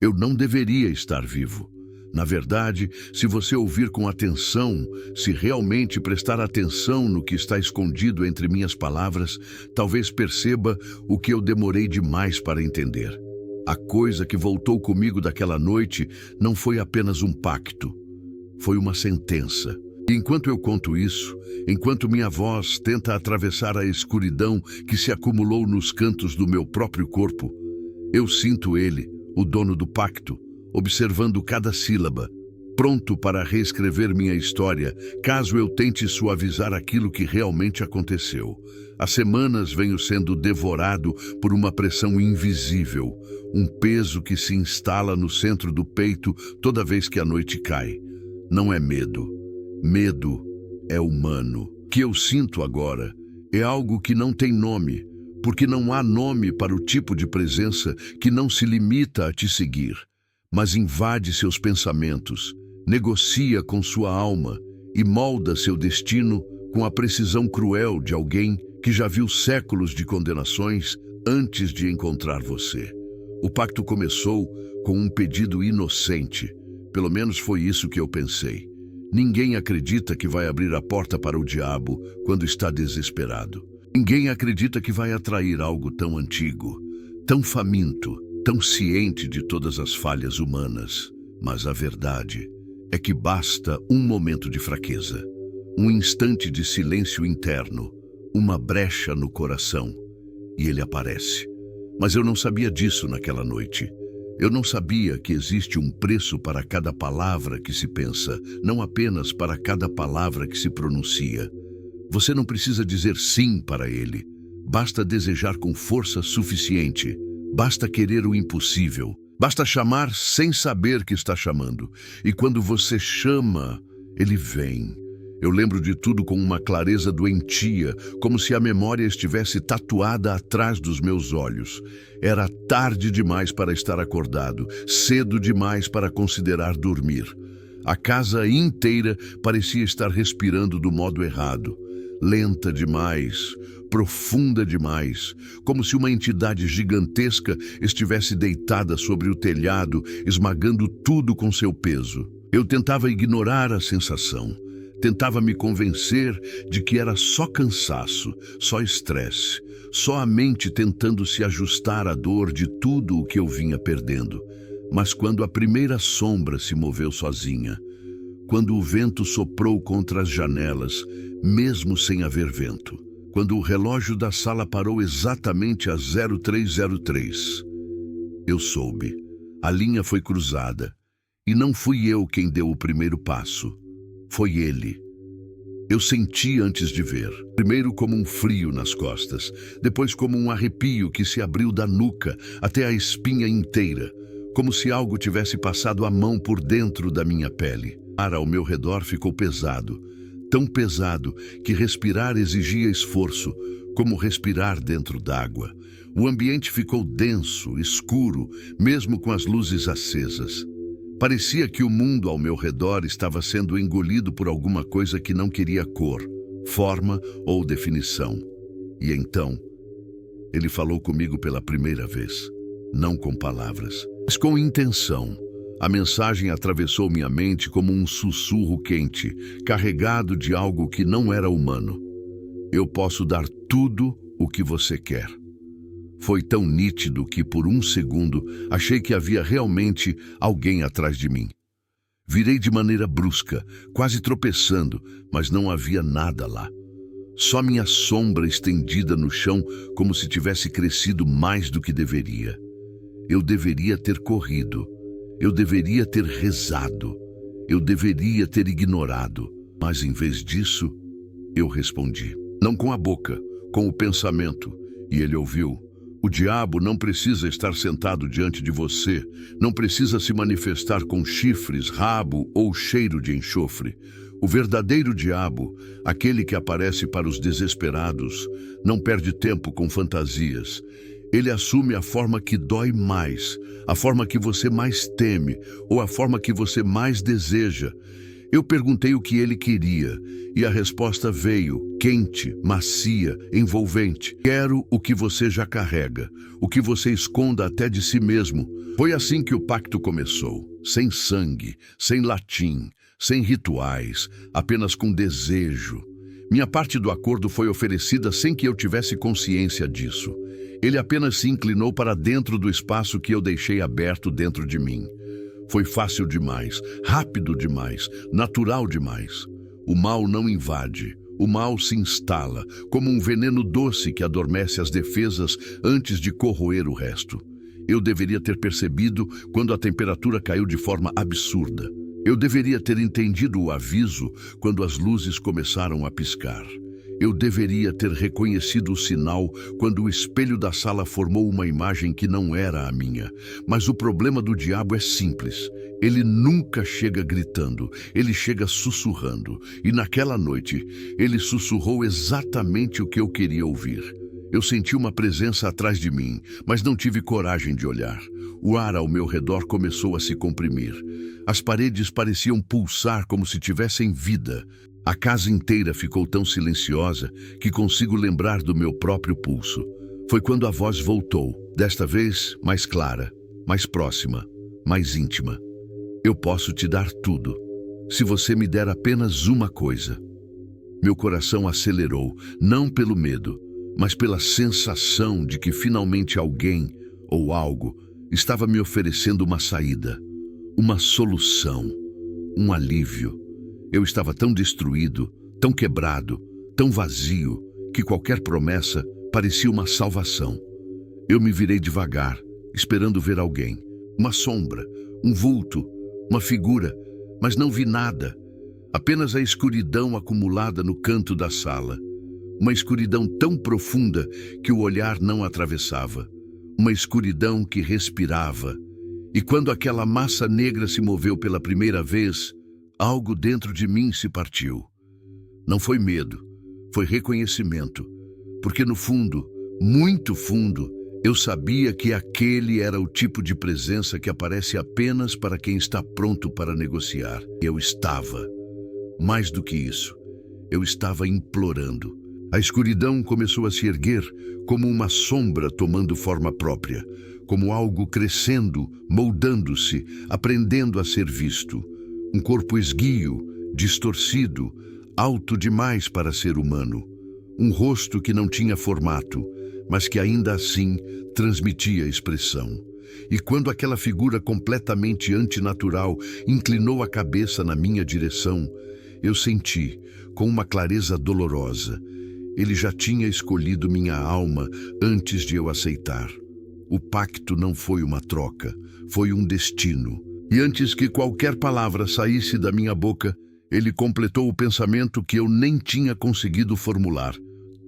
Eu não deveria estar vivo. Na verdade, se você ouvir com atenção, se realmente prestar atenção no que está escondido entre minhas palavras, talvez perceba o que eu demorei demais para entender. A coisa que voltou comigo daquela noite não foi apenas um pacto, foi uma sentença. E enquanto eu conto isso, enquanto minha voz tenta atravessar a escuridão que se acumulou nos cantos do meu próprio corpo, eu sinto ele, o dono do pacto, observando cada sílaba, pronto para reescrever minha história, caso eu tente suavizar aquilo que realmente aconteceu. Há semanas venho sendo devorado por uma pressão invisível, um peso que se instala no centro do peito toda vez que a noite cai. Não é medo. Medo é humano. O que eu sinto agora é algo que não tem nome, porque não há nome para o tipo de presença que não se limita a te seguir, mas invade seus pensamentos, negocia com sua alma e molda seu destino com a precisão cruel de alguém que já viu séculos de condenações antes de encontrar você. O pacto começou com um pedido inocente, pelo menos foi isso que eu pensei. Ninguém acredita que vai abrir a porta para o diabo quando está desesperado. Ninguém acredita que vai atrair algo tão antigo, tão faminto, tão ciente de todas as falhas humanas. Mas a verdade é que basta um momento de fraqueza, um instante de silêncio interno, uma brecha no coração, e ele aparece. Mas eu não sabia disso naquela noite. Eu não sabia que existe um preço para cada palavra que se pensa, não apenas para cada palavra que se pronuncia. Você não precisa dizer sim para ele. Basta desejar com força suficiente. Basta querer o impossível. Basta chamar sem saber que está chamando. E quando você chama, ele vem. Eu lembro de tudo com uma clareza doentia, como se a memória estivesse tatuada atrás dos meus olhos. Era tarde demais para estar acordado, cedo demais para considerar dormir. A casa inteira parecia estar respirando do modo errado. Lenta demais, profunda demais, como se uma entidade gigantesca estivesse deitada sobre o telhado, esmagando tudo com seu peso. Eu tentava ignorar a sensação. Tentava me convencer de que era só cansaço, só estresse, só a mente tentando se ajustar à dor de tudo o que eu vinha perdendo. Mas quando a primeira sombra se moveu sozinha, quando o vento soprou contra as janelas, mesmo sem haver vento, quando o relógio da sala parou exatamente às 0303, eu soube. A linha foi cruzada, e não fui eu quem deu o primeiro passo. Foi ele. Eu senti antes de ver, primeiro como um frio nas costas, depois como um arrepio que se abriu da nuca até a espinha inteira, como se algo tivesse passado a mão por dentro da minha pele. O ar ao meu redor ficou pesado, tão pesado que respirar exigia esforço, como respirar dentro d'água. O ambiente ficou denso, escuro, mesmo com as luzes acesas. Parecia que o mundo ao meu redor estava sendo engolido por alguma coisa que não queria cor, forma ou definição. E então, ele falou comigo pela primeira vez, não com palavras, mas com intenção. A mensagem atravessou minha mente como um sussurro quente, carregado de algo que não era humano. Eu posso dar tudo o que você quer. Foi tão nítido que, por um segundo, achei que havia realmente alguém atrás de mim. Virei de maneira brusca, quase tropeçando, mas não havia nada lá. Só minha sombra estendida no chão, como se tivesse crescido mais do que deveria. Eu deveria ter corrido. Eu deveria ter rezado. Eu deveria ter ignorado. Mas, em vez disso, eu respondi. Não com a boca, com o pensamento. E ele ouviu. O diabo não precisa estar sentado diante de você, não precisa se manifestar com chifres, rabo ou cheiro de enxofre. O verdadeiro diabo, aquele que aparece para os desesperados, não perde tempo com fantasias. Ele assume a forma que dói mais, a forma que você mais teme ou a forma que você mais deseja. Eu perguntei o que ele queria, e a resposta veio, quente, macia, envolvente. Quero o que você já carrega, o que você esconda até de si mesmo. Foi assim que o pacto começou, sem sangue, sem latim, sem rituais, apenas com desejo. Minha parte do acordo foi oferecida sem que eu tivesse consciência disso. Ele apenas se inclinou para dentro do espaço que eu deixei aberto dentro de mim. Foi fácil demais, rápido demais, natural demais. O mal não invade, o mal se instala, como um veneno doce que adormece as defesas antes de corroer o resto. Eu deveria ter percebido quando a temperatura caiu de forma absurda. Eu deveria ter entendido o aviso quando as luzes começaram a piscar. Eu deveria ter reconhecido o sinal quando o espelho da sala formou uma imagem que não era a minha. Mas o problema do diabo é simples. Ele nunca chega gritando, ele chega sussurrando. E naquela noite, ele sussurrou exatamente o que eu queria ouvir. Eu senti uma presença atrás de mim, mas não tive coragem de olhar. O ar ao meu redor começou a se comprimir. As paredes pareciam pulsar como se tivessem vida. A casa inteira ficou tão silenciosa que consigo lembrar do meu próprio pulso. Foi quando a voz voltou, desta vez mais clara, mais próxima, mais íntima. Eu posso te dar tudo, se você me der apenas uma coisa. Meu coração acelerou, não pelo medo, mas pela sensação de que finalmente alguém ou algo estava me oferecendo uma saída, uma solução, um alívio. Eu estava tão destruído, tão quebrado, tão vazio, que qualquer promessa parecia uma salvação. Eu me virei devagar, esperando ver alguém. Uma sombra, um vulto, uma figura, mas não vi nada. Apenas a escuridão acumulada no canto da sala. Uma escuridão tão profunda que o olhar não atravessava. Uma escuridão que respirava. E quando aquela massa negra se moveu pela primeira vez, algo dentro de mim se partiu. Não foi medo, foi reconhecimento. Porque no fundo, muito fundo, eu sabia que aquele era o tipo de presença que aparece apenas para quem está pronto para negociar. Eu estava. Mais do que isso, eu estava implorando. A escuridão começou a se erguer como uma sombra tomando forma própria, como algo crescendo, moldando-se, aprendendo a ser visto. Um corpo esguio, distorcido, alto demais para ser humano. Um rosto que não tinha formato, mas que ainda assim transmitia expressão. E quando aquela figura completamente antinatural inclinou a cabeça na minha direção, eu senti, com uma clareza dolorosa, ele já tinha escolhido minha alma antes de eu aceitar. O pacto não foi uma troca, foi um destino. E antes que qualquer palavra saísse da minha boca, ele completou o pensamento que eu nem tinha conseguido formular.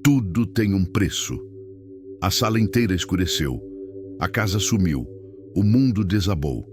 Tudo tem um preço. A sala inteira escureceu. A casa sumiu. O mundo desabou.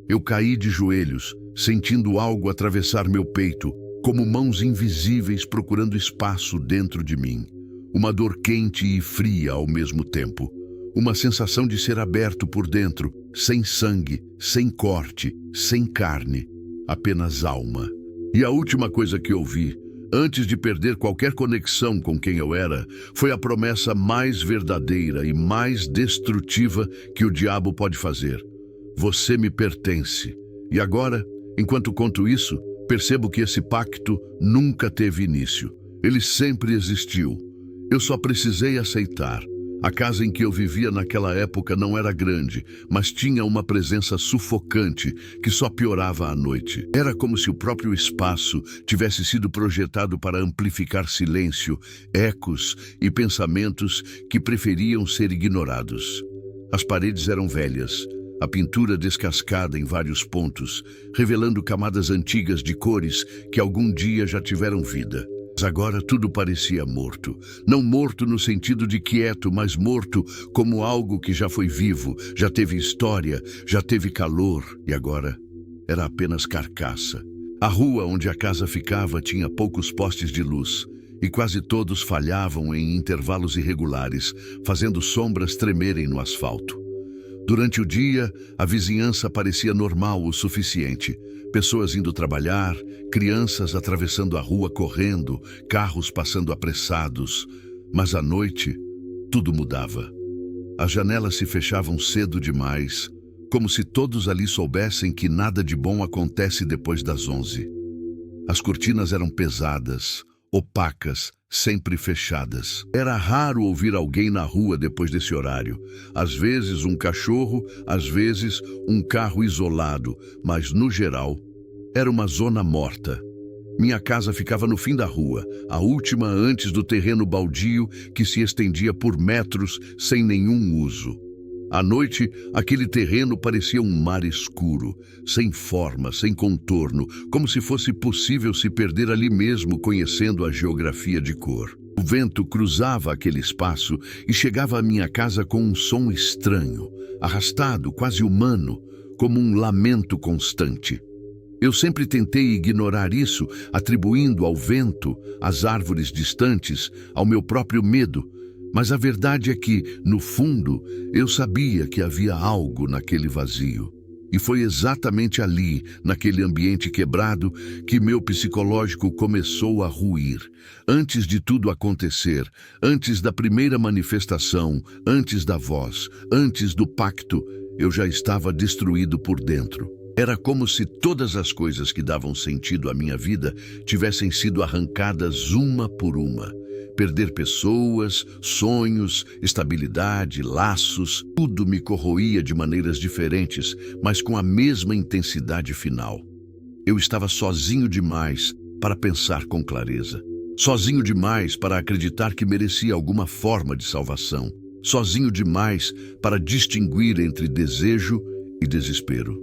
Eu caí de joelhos, sentindo algo atravessar meu peito, como mãos invisíveis procurando espaço dentro de mim. Uma dor quente e fria ao mesmo tempo. Uma sensação de ser aberto por dentro, sem sangue, sem corte, sem carne, apenas alma. E a última coisa que ouvi, antes de perder qualquer conexão com quem eu era, foi a promessa mais verdadeira e mais destrutiva que o diabo pode fazer. Você me pertence. E agora, enquanto conto isso, percebo que esse pacto nunca teve início. Ele sempre existiu. Eu só precisei aceitar. A casa em que eu vivia naquela época não era grande, mas tinha uma presença sufocante que só piorava à noite. Era como se o próprio espaço tivesse sido projetado para amplificar silêncio, ecos e pensamentos que preferiam ser ignorados. As paredes eram velhas, a pintura descascada em vários pontos, revelando camadas antigas de cores que algum dia já tiveram vida. Mas agora tudo parecia morto. Não morto no sentido de quieto, mas morto como algo que já foi vivo, já teve história, já teve calor e agora era apenas carcaça. A rua onde a casa ficava tinha poucos postes de luz e quase todos falhavam em intervalos irregulares, fazendo sombras tremerem no asfalto. Durante o dia, a vizinhança parecia normal o suficiente. Pessoas indo trabalhar, crianças atravessando a rua correndo, carros passando apressados. Mas à noite, tudo mudava. As janelas se fechavam cedo demais, como se todos ali soubessem que nada de bom acontece depois das 11. As cortinas eram pesadas, opacas, sempre fechadas. Era raro ouvir alguém na rua depois desse horário. Às vezes um cachorro, às vezes um carro isolado, mas no geral era uma zona morta. Minha casa ficava no fim da rua, a última antes do terreno baldio que se estendia por metros sem nenhum uso. À noite, aquele terreno parecia um mar escuro, sem forma, sem contorno, como se fosse possível se perder ali mesmo conhecendo a geografia de cor. O vento cruzava aquele espaço e chegava à minha casa com um som estranho, arrastado, quase humano, como um lamento constante. Eu sempre tentei ignorar isso, atribuindo ao vento, às árvores distantes, ao meu próprio medo. Mas a verdade é que, no fundo, eu sabia que havia algo naquele vazio. E foi exatamente ali, naquele ambiente quebrado, que meu psicológico começou a ruir. Antes de tudo acontecer, antes da primeira manifestação, antes da voz, antes do pacto, eu já estava destruído por dentro. Era como se todas as coisas que davam sentido à minha vida tivessem sido arrancadas uma por uma. Perder pessoas, sonhos, estabilidade, laços, tudo me corroía de maneiras diferentes, mas com a mesma intensidade final. Eu estava sozinho demais para pensar com clareza. Sozinho demais para acreditar que merecia alguma forma de salvação. Sozinho demais para distinguir entre desejo e desespero.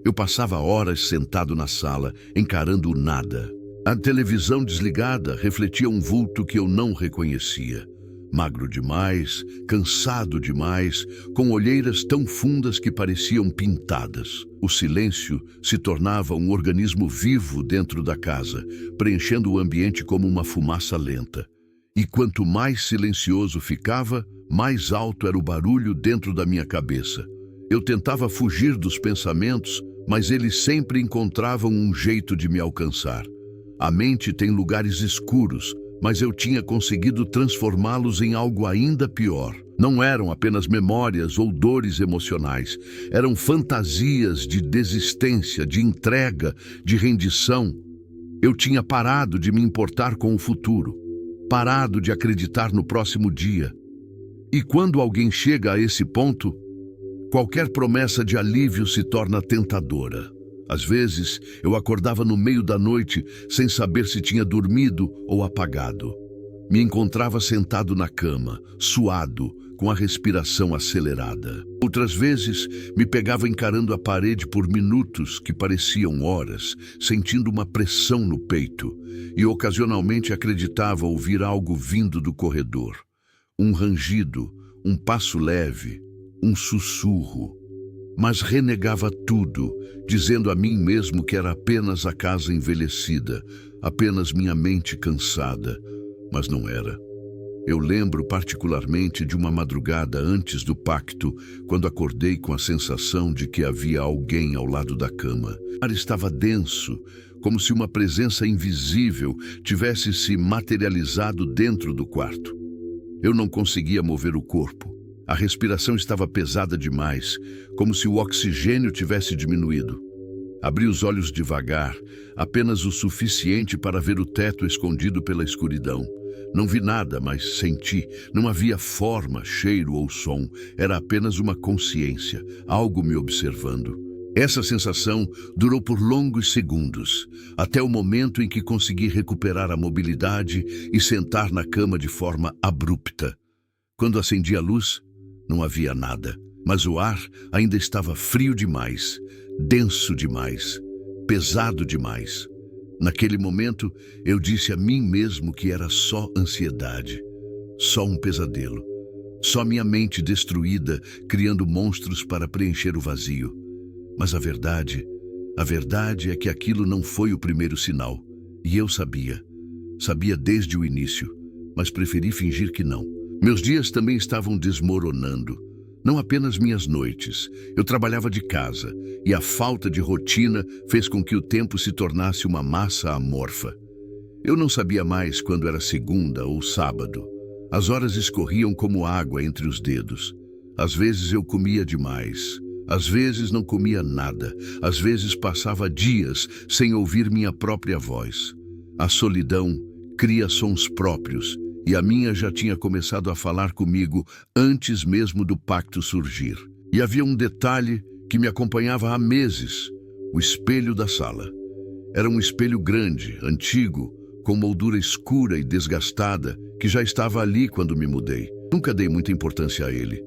Eu passava horas sentado na sala, encarando o nada. A televisão desligada refletia um vulto que eu não reconhecia. Magro demais, cansado demais, com olheiras tão fundas que pareciam pintadas. O silêncio se tornava um organismo vivo dentro da casa, preenchendo o ambiente como uma fumaça lenta. E quanto mais silencioso ficava, mais alto era o barulho dentro da minha cabeça. Eu tentava fugir dos pensamentos, mas eles sempre encontravam um jeito de me alcançar. A mente tem lugares escuros, mas eu tinha conseguido transformá-los em algo ainda pior. Não eram apenas memórias ou dores emocionais, eram fantasias de desistência, de entrega, de rendição. Eu tinha parado de me importar com o futuro, parado de acreditar no próximo dia. E quando alguém chega a esse ponto, qualquer promessa de alívio se torna tentadora. Às vezes, eu acordava no meio da noite sem saber se tinha dormido ou apagado. Me encontrava sentado na cama, suado, com a respiração acelerada. Outras vezes, me pegava encarando a parede por minutos que pareciam horas, sentindo uma pressão no peito, e ocasionalmente acreditava ouvir algo vindo do corredor. Um rangido, um passo leve, um sussurro. Mas renegava tudo, dizendo a mim mesmo que era apenas a casa envelhecida, apenas minha mente cansada. Mas não era. Eu lembro particularmente de uma madrugada antes do pacto, quando acordei com a sensação de que havia alguém ao lado da cama. O ar estava denso, como se uma presença invisível tivesse se materializado dentro do quarto. Eu não conseguia mover o corpo. A respiração estava pesada demais, como se o oxigênio tivesse diminuído. Abri os olhos devagar, apenas o suficiente para ver o teto escondido pela escuridão. Não vi nada, mas senti. Não havia forma, cheiro ou som. Era apenas uma consciência, algo me observando. Essa sensação durou por longos segundos, até o momento em que consegui recuperar a mobilidade e sentar na cama de forma abrupta. Quando acendi a luz, não havia nada, mas o ar ainda estava frio demais, denso demais, pesado demais. Naquele momento, eu disse a mim mesmo que era só ansiedade, só um pesadelo, só minha mente destruída, criando monstros para preencher o vazio. Mas a verdade é que aquilo não foi o primeiro sinal, e eu sabia desde o início, mas preferi fingir que não. Meus dias também estavam desmoronando. não apenas minhas noites. Eu trabalhava de casa, e a falta de rotina fez com que o tempo se tornasse uma massa amorfa. Eu não sabia mais quando era segunda ou sábado. As horas escorriam como água entre os dedos. Às vezes eu comia demais, às vezes não comia nada, às vezes passava dias sem ouvir minha própria voz. A solidão cria sons próprios, e a minha já tinha começado a falar comigo antes mesmo do pacto surgir. E havia um detalhe que me acompanhava há meses: o espelho da sala. Era um espelho grande, antigo, com moldura escura e desgastada, que já estava ali quando me mudei. Nunca dei muita importância a ele.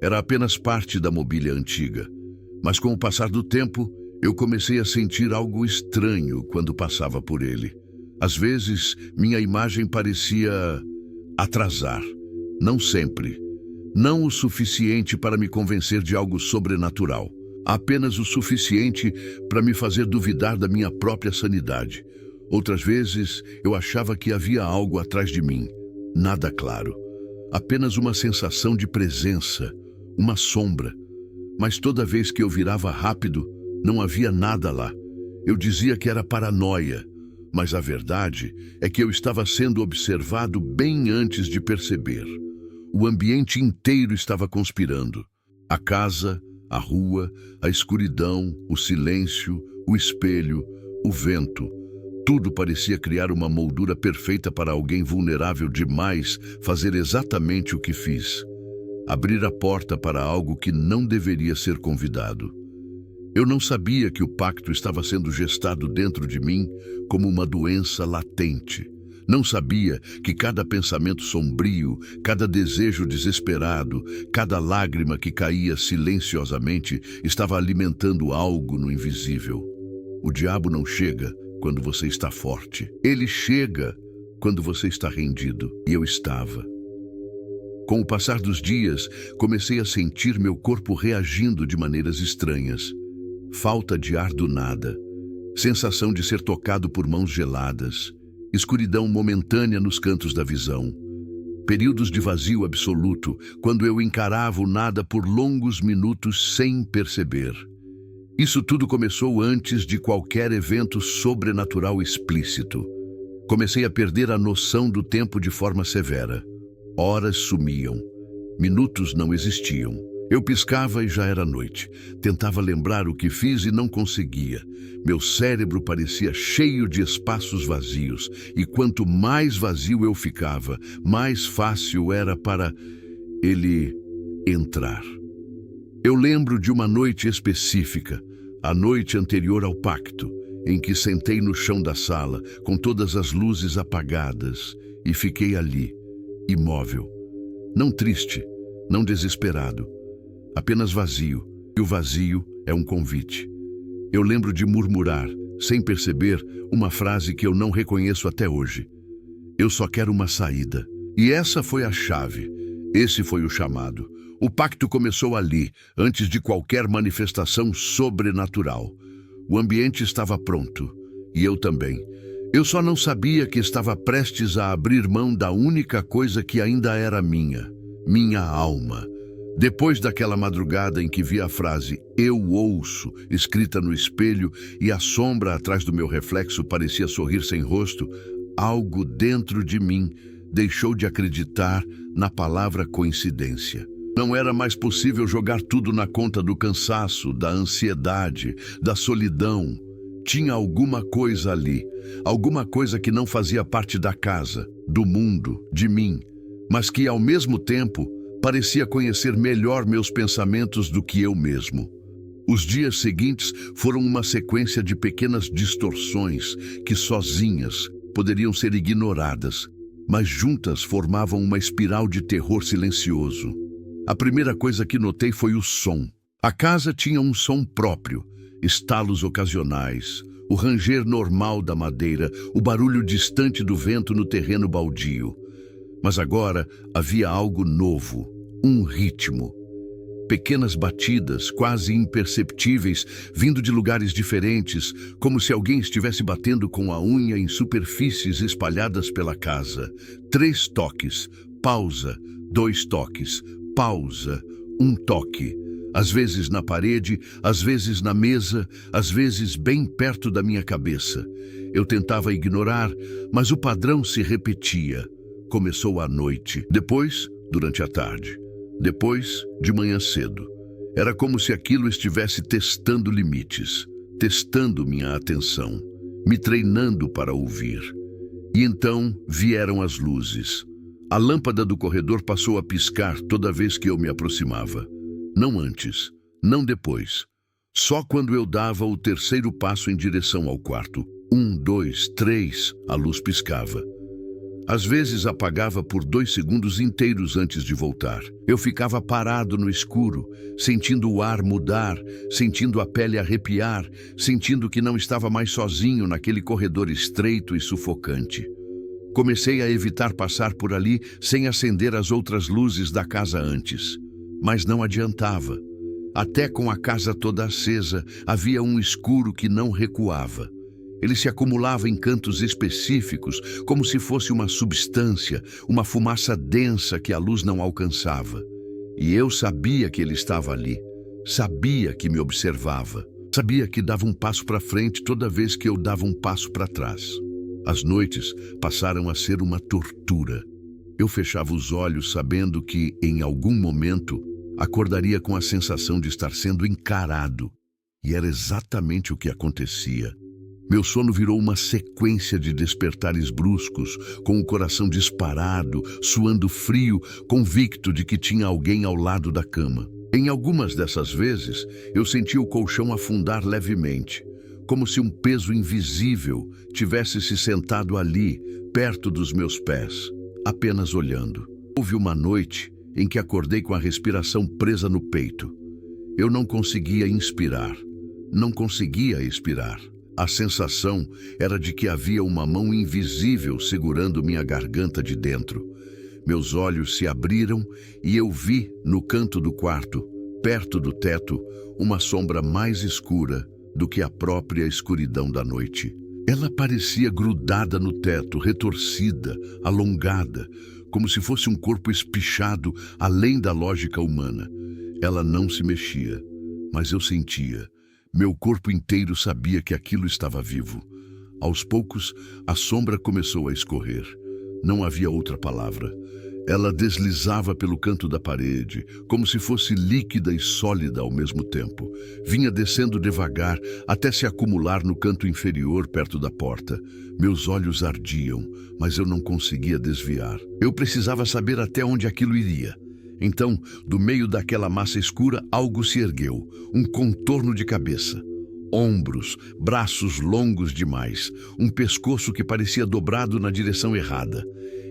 Era apenas parte da mobília antiga. Mas com o passar do tempo, eu comecei a sentir algo estranho quando passava por ele. Às vezes, minha imagem parecia atrasar. Não sempre. Não o suficiente para me convencer de algo sobrenatural. Apenas o suficiente para me fazer duvidar da minha própria sanidade. Outras vezes, eu achava que havia algo atrás de mim. Nada claro. Apenas uma sensação de presença, uma sombra. Mas toda vez que eu virava rápido, não havia nada lá. Eu dizia que era paranoia, mas a verdade é que eu estava sendo observado bem antes de perceber. O ambiente inteiro estava conspirando. A casa, a rua, a escuridão, o silêncio, o espelho, o vento. Tudo parecia criar uma moldura perfeita para alguém vulnerável demais fazer exatamente o que fiz. Abrir a porta para algo que não deveria ser convidado. Eu não sabia que o pacto estava sendo gestado dentro de mim como uma doença latente. Não sabia que cada pensamento sombrio, cada desejo desesperado, cada lágrima que caía silenciosamente estava alimentando algo no invisível. O diabo não chega quando você está forte. Ele chega quando você está rendido. E eu estava. Com o passar dos dias, comecei a sentir meu corpo reagindo de maneiras estranhas. Falta de ar do nada, sensação de ser tocado por mãos geladas, escuridão momentânea nos cantos da visão, períodos de vazio absoluto, quando eu encarava o nada por longos minutos sem perceber. Isso tudo começou antes de qualquer evento sobrenatural explícito. Comecei a perder a noção do tempo de forma severa. Horas sumiam, minutos não existiam. Eu piscava e já era noite. Tentava lembrar o que fiz e não conseguia. Meu cérebro parecia cheio de espaços vazios, e quanto mais vazio eu ficava, mais fácil era para ele entrar. Eu lembro de uma noite específica, a noite anterior ao pacto, em que sentei no chão da sala, com todas as luzes apagadas, e fiquei ali, imóvel. Não triste, não desesperado, apenas vazio, e o vazio é um convite. Eu lembro de murmurar, sem perceber, uma frase que eu não reconheço até hoje. Eu só quero uma saída. E essa foi a chave. Esse foi o chamado. O pacto começou ali, antes de qualquer manifestação sobrenatural. O ambiente estava pronto, e eu também. Eu só não sabia que estava prestes a abrir mão da única coisa que ainda era minha alma. Depois daquela madrugada em que vi a frase "Eu ouço" escrita no espelho e a sombra atrás do meu reflexo parecia sorrir sem rosto, algo dentro de mim deixou de acreditar na palavra coincidência. Não era mais possível jogar tudo na conta do cansaço, da ansiedade, da solidão. Tinha alguma coisa ali, alguma coisa que não fazia parte da casa, do mundo, de mim, mas que ao mesmo tempo parecia conhecer melhor meus pensamentos do que eu mesmo. Os dias seguintes foram uma sequência de pequenas distorções que sozinhas poderiam ser ignoradas, mas juntas formavam uma espiral de terror silencioso. A primeira coisa que notei foi o som. A casa tinha um som próprio, estalos ocasionais, o ranger normal da madeira, o barulho distante do vento no terreno baldio. Mas agora havia algo novo, um ritmo. Pequenas batidas, quase imperceptíveis, vindo de lugares diferentes, como se alguém estivesse batendo com a unha em superfícies espalhadas pela casa. 3 toques, pausa, 2 toques, pausa, Um toque, às vezes na parede, às vezes na mesa, às vezes bem perto da minha cabeça. Eu tentava ignorar, mas o padrão se repetia. Começou à noite, depois, durante a tarde, depois, de manhã cedo. Era como se aquilo estivesse testando limites, testando minha atenção, me treinando para ouvir. E então vieram as luzes. A lâmpada do corredor passou a piscar toda vez que eu me aproximava. Não antes, não depois. Só quando eu dava o terceiro passo em direção ao quarto. 1, 2, 3, a luz piscava. Às vezes apagava por 2 segundos inteiros antes de voltar. Eu ficava parado no escuro, sentindo o ar mudar, sentindo a pele arrepiar, sentindo que não estava mais sozinho naquele corredor estreito e sufocante. Comecei a evitar passar por ali sem acender as outras luzes da casa antes. Mas não adiantava. Até com a casa toda acesa, havia um escuro que não recuava. Ele se acumulava em cantos específicos, como se fosse uma substância, uma fumaça densa que a luz não alcançava. E eu sabia que ele estava ali. Sabia que me observava. Sabia que dava um passo para frente toda vez que eu dava um passo para trás. As noites passaram a ser uma tortura. Eu fechava os olhos sabendo que, em algum momento, acordaria com a sensação de estar sendo encarado. E era exatamente o que acontecia. Meu sono virou uma sequência de despertares bruscos, com o coração disparado, suando frio, convicto de que tinha alguém ao lado da cama. Em algumas dessas vezes, eu senti o colchão afundar levemente, como se um peso invisível tivesse se sentado ali, perto dos meus pés, apenas olhando. Houve uma noite em que acordei com a respiração presa no peito. Eu não conseguia inspirar, não conseguia expirar. A sensação era de que havia uma mão invisível segurando minha garganta de dentro. Meus olhos se abriram e eu vi, no canto do quarto, perto do teto, uma sombra mais escura do que a própria escuridão da noite. Ela parecia grudada no teto, retorcida, alongada, como se fosse um corpo espichado além da lógica humana. Ela não se mexia, mas eu sentia. Meu corpo inteiro sabia que aquilo estava vivo. Aos poucos, a sombra começou a escorrer. Não havia outra palavra. Ela deslizava pelo canto da parede, como se fosse líquida e sólida ao mesmo tempo. Vinha descendo devagar, até se acumular no canto inferior, perto da porta. Meus olhos ardiam, mas eu não conseguia desviar. Eu precisava saber até onde aquilo iria. Então, do meio daquela massa escura, algo se ergueu, um contorno de cabeça. Ombros, braços longos demais, um pescoço que parecia dobrado na direção errada.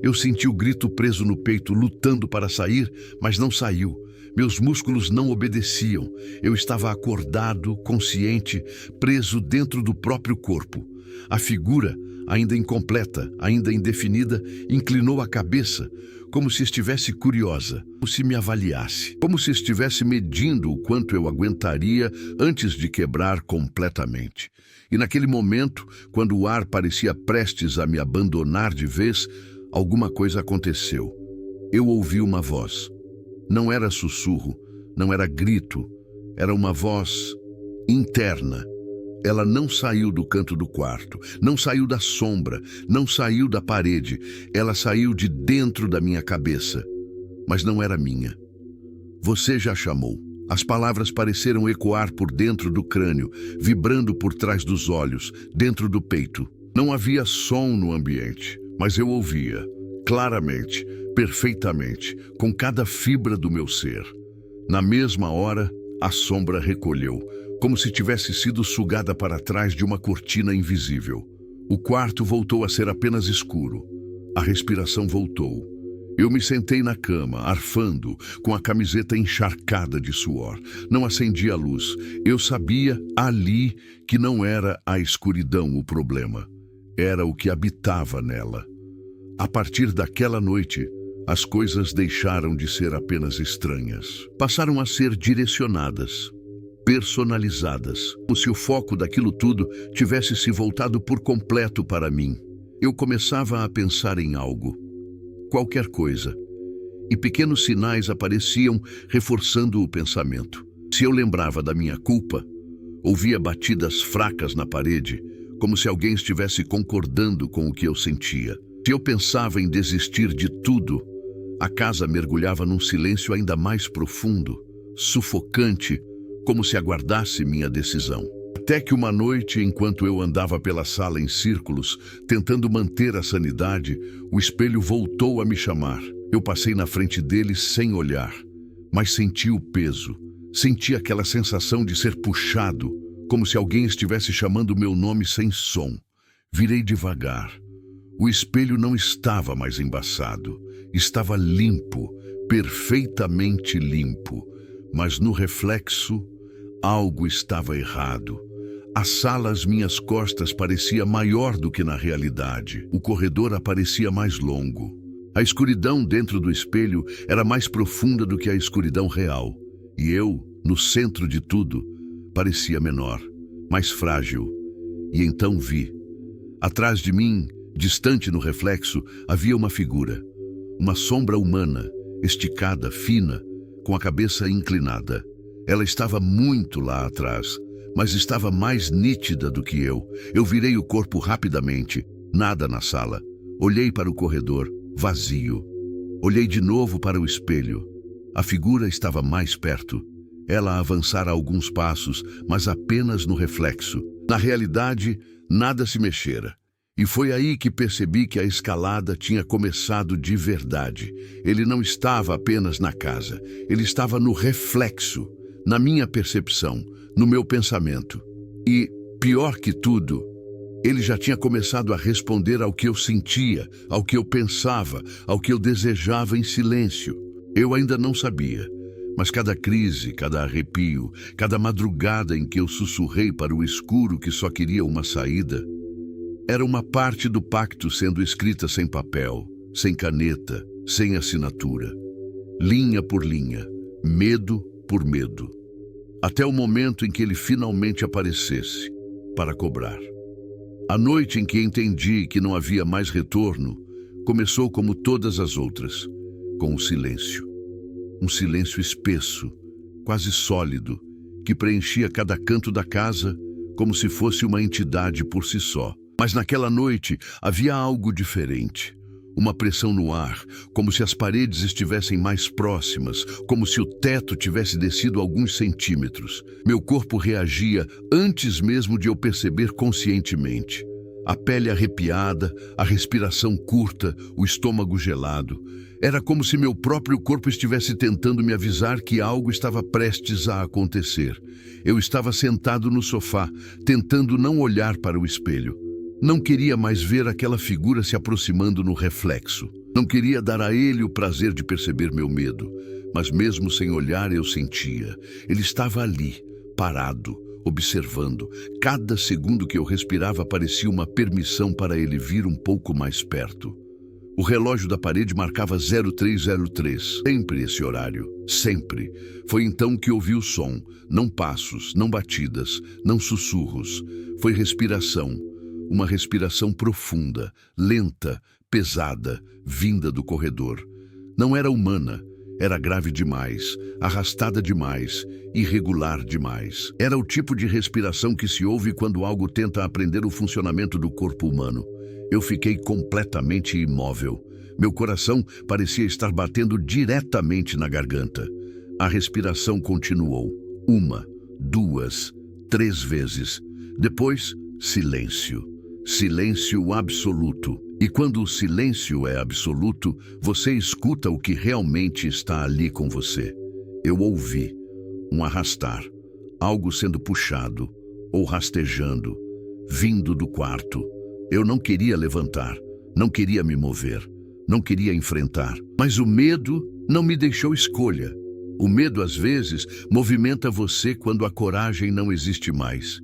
Eu senti o grito preso no peito, lutando para sair, mas não saiu. Meus músculos não obedeciam. Eu estava acordado, consciente, preso dentro do próprio corpo. A figura, ainda incompleta, ainda indefinida, inclinou a cabeça, como se estivesse curiosa, como se me avaliasse, como se estivesse medindo o quanto eu aguentaria antes de quebrar completamente. E naquele momento, quando o ar parecia prestes a me abandonar de vez, alguma coisa aconteceu. Eu ouvi uma voz. Não era sussurro, não era grito, era uma voz interna. Ela não saiu do canto do quarto, não saiu da sombra, não saiu da parede. Ela saiu de dentro da minha cabeça, mas não era minha. Você já chamou. As palavras pareceram ecoar por dentro do crânio, vibrando por trás dos olhos, dentro do peito. Não havia som no ambiente, mas eu ouvia, claramente, perfeitamente, com cada fibra do meu ser. Na mesma hora, a sombra recolheu, como se tivesse sido sugada para trás de uma cortina invisível. O quarto voltou a ser apenas escuro. A respiração voltou. Eu me sentei na cama, arfando, com a camiseta encharcada de suor. Não acendi a luz. Eu sabia, ali, que não era a escuridão o problema. Era o que habitava nela. A partir daquela noite, as coisas deixaram de ser apenas estranhas. Passaram a ser direcionadas, personalizadas, como se o foco daquilo tudo tivesse se voltado por completo para mim. Eu começava a pensar em algo, qualquer coisa, e pequenos sinais apareciam, reforçando o pensamento. Se eu lembrava da minha culpa, ouvia batidas fracas na parede, como se alguém estivesse concordando com o que eu sentia. Se eu pensava em desistir de tudo, a casa mergulhava num silêncio ainda mais profundo, sufocante, como se aguardasse minha decisão. Até que uma noite, enquanto eu andava pela sala em círculos, tentando manter a sanidade, o espelho voltou a me chamar. Eu passei na frente dele sem olhar, mas senti o peso. Senti aquela sensação de ser puxado, como se alguém estivesse chamando meu nome sem som. Virei devagar. O espelho não estava mais embaçado. Estava limpo, perfeitamente limpo. Mas no reflexo, algo estava errado. A sala às minhas costas parecia maior do que na realidade. O corredor aparecia mais longo. A escuridão dentro do espelho era mais profunda do que a escuridão real. E eu, no centro de tudo, parecia menor, mais frágil. E então vi. Atrás de mim, distante no reflexo, havia uma figura. Uma sombra humana, esticada, fina, com a cabeça inclinada. Ela estava muito lá atrás, mas estava mais nítida do que eu. Eu virei o corpo rapidamente. Nada na sala. Olhei para o corredor, vazio. Olhei de novo para o espelho. A figura estava mais perto. Ela avançara alguns passos, mas apenas no reflexo. Na realidade, nada se mexera. E foi aí que percebi que a escalada tinha começado de verdade. Ele não estava apenas na casa. Ele estava no reflexo, na minha percepção, no meu pensamento. E, pior que tudo, ele já tinha começado a responder ao que eu sentia, ao que eu pensava, ao que eu desejava em silêncio. Eu ainda não sabia, mas cada crise, cada arrepio, cada madrugada em que eu sussurrei para o escuro que só queria uma saída, era uma parte do pacto sendo escrita sem papel, sem caneta, sem assinatura. Linha por linha, medo por medo. Até o momento em que ele finalmente aparecesse, para cobrar. A noite em que entendi que não havia mais retorno, começou como todas as outras, com o silêncio. Um silêncio espesso, quase sólido, que preenchia cada canto da casa como se fosse uma entidade por si só. Mas naquela noite havia algo diferente. Uma pressão no ar, como se as paredes estivessem mais próximas, como se o teto tivesse descido alguns centímetros. Meu corpo reagia antes mesmo de eu perceber conscientemente. A pele arrepiada, a respiração curta, o estômago gelado. Era como se meu próprio corpo estivesse tentando me avisar que algo estava prestes a acontecer. Eu estava sentado no sofá, tentando não olhar para o espelho. Não queria mais ver aquela figura se aproximando no reflexo. Não queria dar a ele o prazer de perceber meu medo. Mas mesmo sem olhar eu sentia. Ele estava ali, parado, observando. Cada segundo que eu respirava parecia uma permissão para ele vir um pouco mais perto. O relógio da parede marcava 0303. Sempre esse horário. Sempre. Foi então que ouvi o som. Não passos, não batidas, não sussurros. Foi respiração. Uma respiração profunda, lenta, pesada, vinda do corredor. Não era humana, era grave demais, arrastada demais, irregular demais. Era o tipo de respiração que se ouve quando algo tenta aprender o funcionamento do corpo humano. Eu fiquei completamente imóvel. Meu coração parecia estar batendo diretamente na garganta. A respiração continuou. 1, 2, 3 vezes. Depois, silêncio. Silêncio absoluto. E quando o silêncio é absoluto, você escuta o que realmente está ali com você. Eu ouvi um arrastar, algo sendo puxado ou rastejando, vindo do quarto. Eu não queria levantar, não queria me mover, não queria enfrentar. Mas o medo não me deixou escolha. O medo, às vezes, movimenta você quando a coragem não existe mais.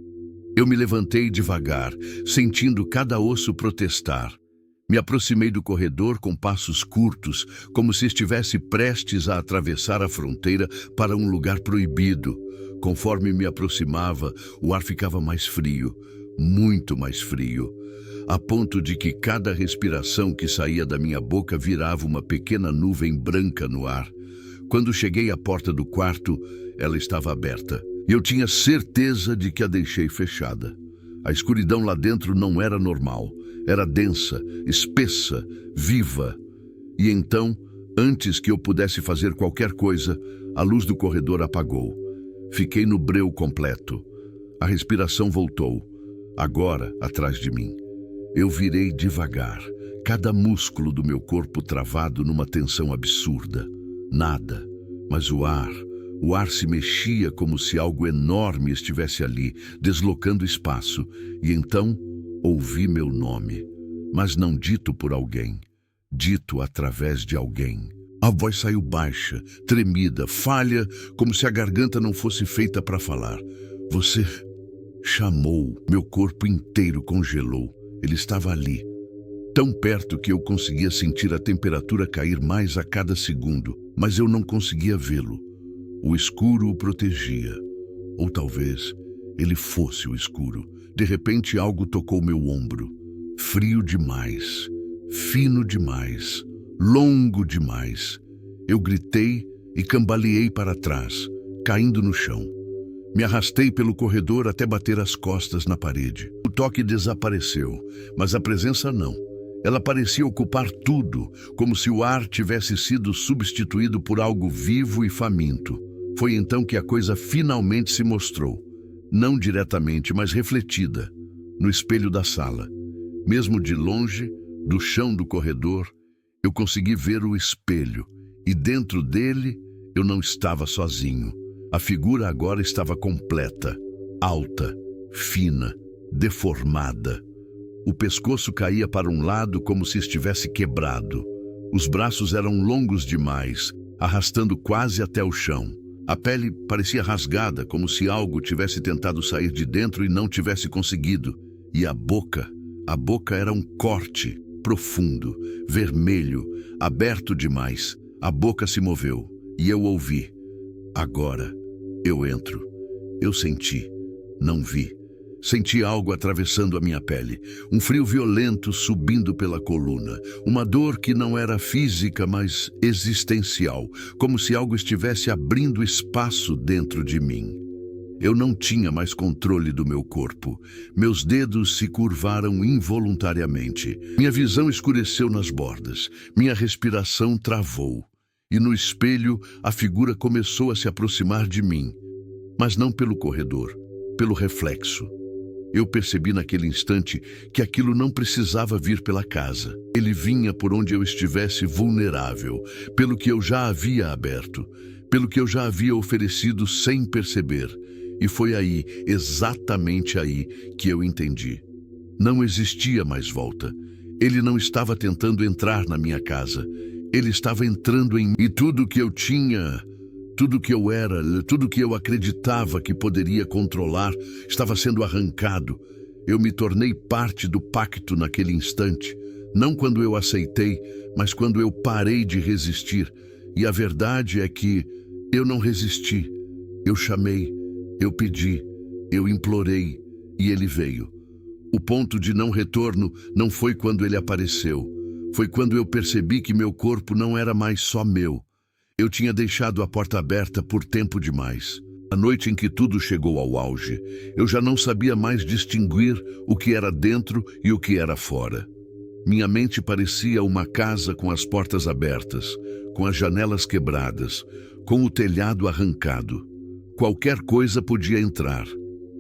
Eu me levantei devagar, sentindo cada osso protestar. Me aproximei do corredor com passos curtos, como se estivesse prestes a atravessar a fronteira para um lugar proibido. Conforme me aproximava, o ar ficava mais frio, muito mais frio. a ponto de que cada respiração que saía da minha boca virava uma pequena nuvem branca no ar. Quando cheguei à porta do quarto, ela estava aberta. E eu tinha certeza de que a deixei fechada. A escuridão lá dentro não era normal. Era densa, espessa, viva. E então, antes que eu pudesse fazer qualquer coisa, a luz do corredor apagou. Fiquei no breu completo. A respiração voltou. Agora, atrás de mim. Eu virei devagar, cada músculo do meu corpo travado numa tensão absurda. Nada, mas o ar se mexia como se algo enorme estivesse ali, deslocando espaço, e então ouvi meu nome, mas não dito por alguém, dito através de alguém. A voz saiu baixa, tremida, falha, como se a garganta não fosse feita para falar. Você chamou, meu corpo inteiro congelou. Ele estava ali, tão perto que eu conseguia sentir a temperatura cair mais a cada segundo, mas eu não conseguia vê-lo. O escuro o protegia. Ou talvez ele fosse o escuro. De repente algo tocou meu ombro. Frio demais, fino demais, longo demais. Eu gritei e cambaleei para trás, caindo no chão. Me arrastei pelo corredor até bater as costas na parede. O toque desapareceu, mas a presença não. Ela parecia ocupar tudo, como se o ar tivesse sido substituído por algo vivo e faminto. Foi então que a coisa finalmente se mostrou. Não diretamente, mas refletida, no espelho da sala. Mesmo de longe, do chão do corredor, eu consegui ver o espelho, e dentro dele eu não estava sozinho. A figura agora estava completa, alta, fina, deformada. O pescoço caía para um lado como se estivesse quebrado. Os braços eram longos demais, arrastando quase até o chão. A pele parecia rasgada, como se algo tivesse tentado sair de dentro e não tivesse conseguido. E a boca era um corte profundo, vermelho, aberto demais. A boca se moveu e eu ouvi. Agora eu entro. Eu senti, não vi. Senti algo atravessando a minha pele, um frio violento subindo pela coluna, uma dor que não era física, mas existencial, como se algo estivesse abrindo espaço dentro de mim. Eu não tinha mais controle do meu corpo. Meus dedos se curvaram involuntariamente. Minha visão escureceu nas bordas. Minha respiração travou. E no espelho, a figura começou a se aproximar de mim. Mas não pelo corredor, pelo reflexo. Eu percebi naquele instante que aquilo não precisava vir pela casa. Ele vinha por onde eu estivesse vulnerável, pelo que eu já havia aberto, pelo que eu já havia oferecido sem perceber. E foi aí, exatamente aí, que eu entendi. Não existia mais volta. Ele não estava tentando entrar na minha casa. Ele estava entrando em mim. E tudo que eu tinha, tudo que eu era, tudo que eu acreditava que poderia controlar, estava sendo arrancado. Eu me tornei parte do pacto naquele instante. Não quando eu aceitei, mas quando eu parei de resistir. E a verdade é que eu não resisti. Eu chamei, eu pedi, eu implorei, e ele veio. O ponto de não retorno não foi quando ele apareceu. Foi quando eu percebi que meu corpo não era mais só meu. Eu tinha deixado a porta aberta por tempo demais. A noite em que tudo chegou ao auge, eu já não sabia mais distinguir o que era dentro e o que era fora. Minha mente parecia uma casa com as portas abertas, com as janelas quebradas, com o telhado arrancado. Qualquer coisa podia entrar.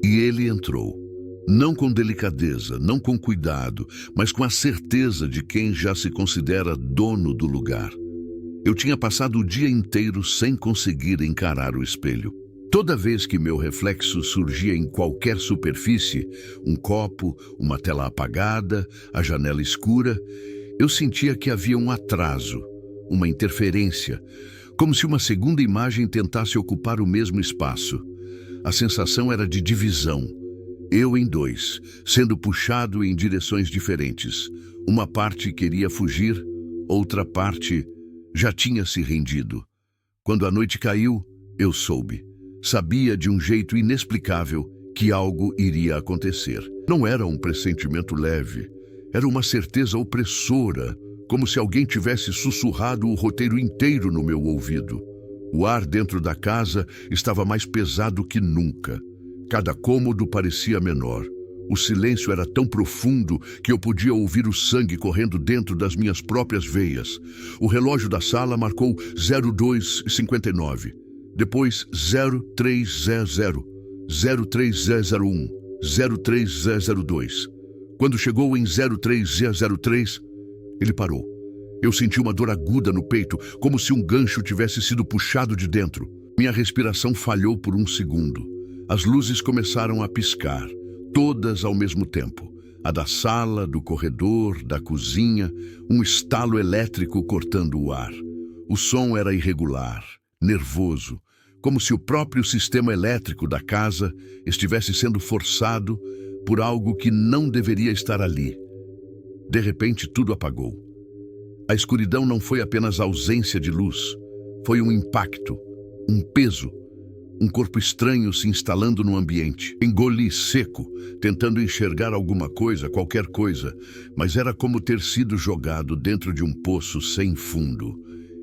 E ele entrou. Não com delicadeza, não com cuidado, mas com a certeza de quem já se considera dono do lugar. Eu tinha passado o dia inteiro sem conseguir encarar o espelho. Toda vez que meu reflexo surgia em qualquer superfície, um copo, uma tela apagada, a janela escura, eu sentia que havia um atraso, uma interferência, como se uma segunda imagem tentasse ocupar o mesmo espaço. A sensação era de divisão. Eu em dois, sendo puxado em direções diferentes. Uma parte queria fugir, outra parte já tinha se rendido. Quando a noite caiu, eu soube. Sabia de um jeito inexplicável que algo iria acontecer. Não era um pressentimento leve. Era uma certeza opressora, como se alguém tivesse sussurrado o roteiro inteiro no meu ouvido. O ar dentro da casa estava mais pesado que nunca. Cada cômodo parecia menor. O silêncio era tão profundo que eu podia ouvir o sangue correndo dentro das minhas próprias veias. O relógio da sala marcou 02:59. Depois 0300, 0301, 0302. Quando chegou em 0303, ele parou. Eu senti uma dor aguda no peito, como se um gancho tivesse sido puxado de dentro. Minha respiração falhou por um segundo. As luzes começaram a piscar, todas ao mesmo tempo. A da sala, do corredor, da cozinha, um estalo elétrico cortando o ar. O som era irregular, nervoso, como se o próprio sistema elétrico da casa estivesse sendo forçado por algo que não deveria estar ali. De repente, tudo apagou. A escuridão não foi apenas ausência de luz, foi um impacto, um peso, um corpo estranho se instalando no ambiente. Engoli seco, tentando enxergar alguma coisa, qualquer coisa, mas era como ter sido jogado dentro de um poço sem fundo.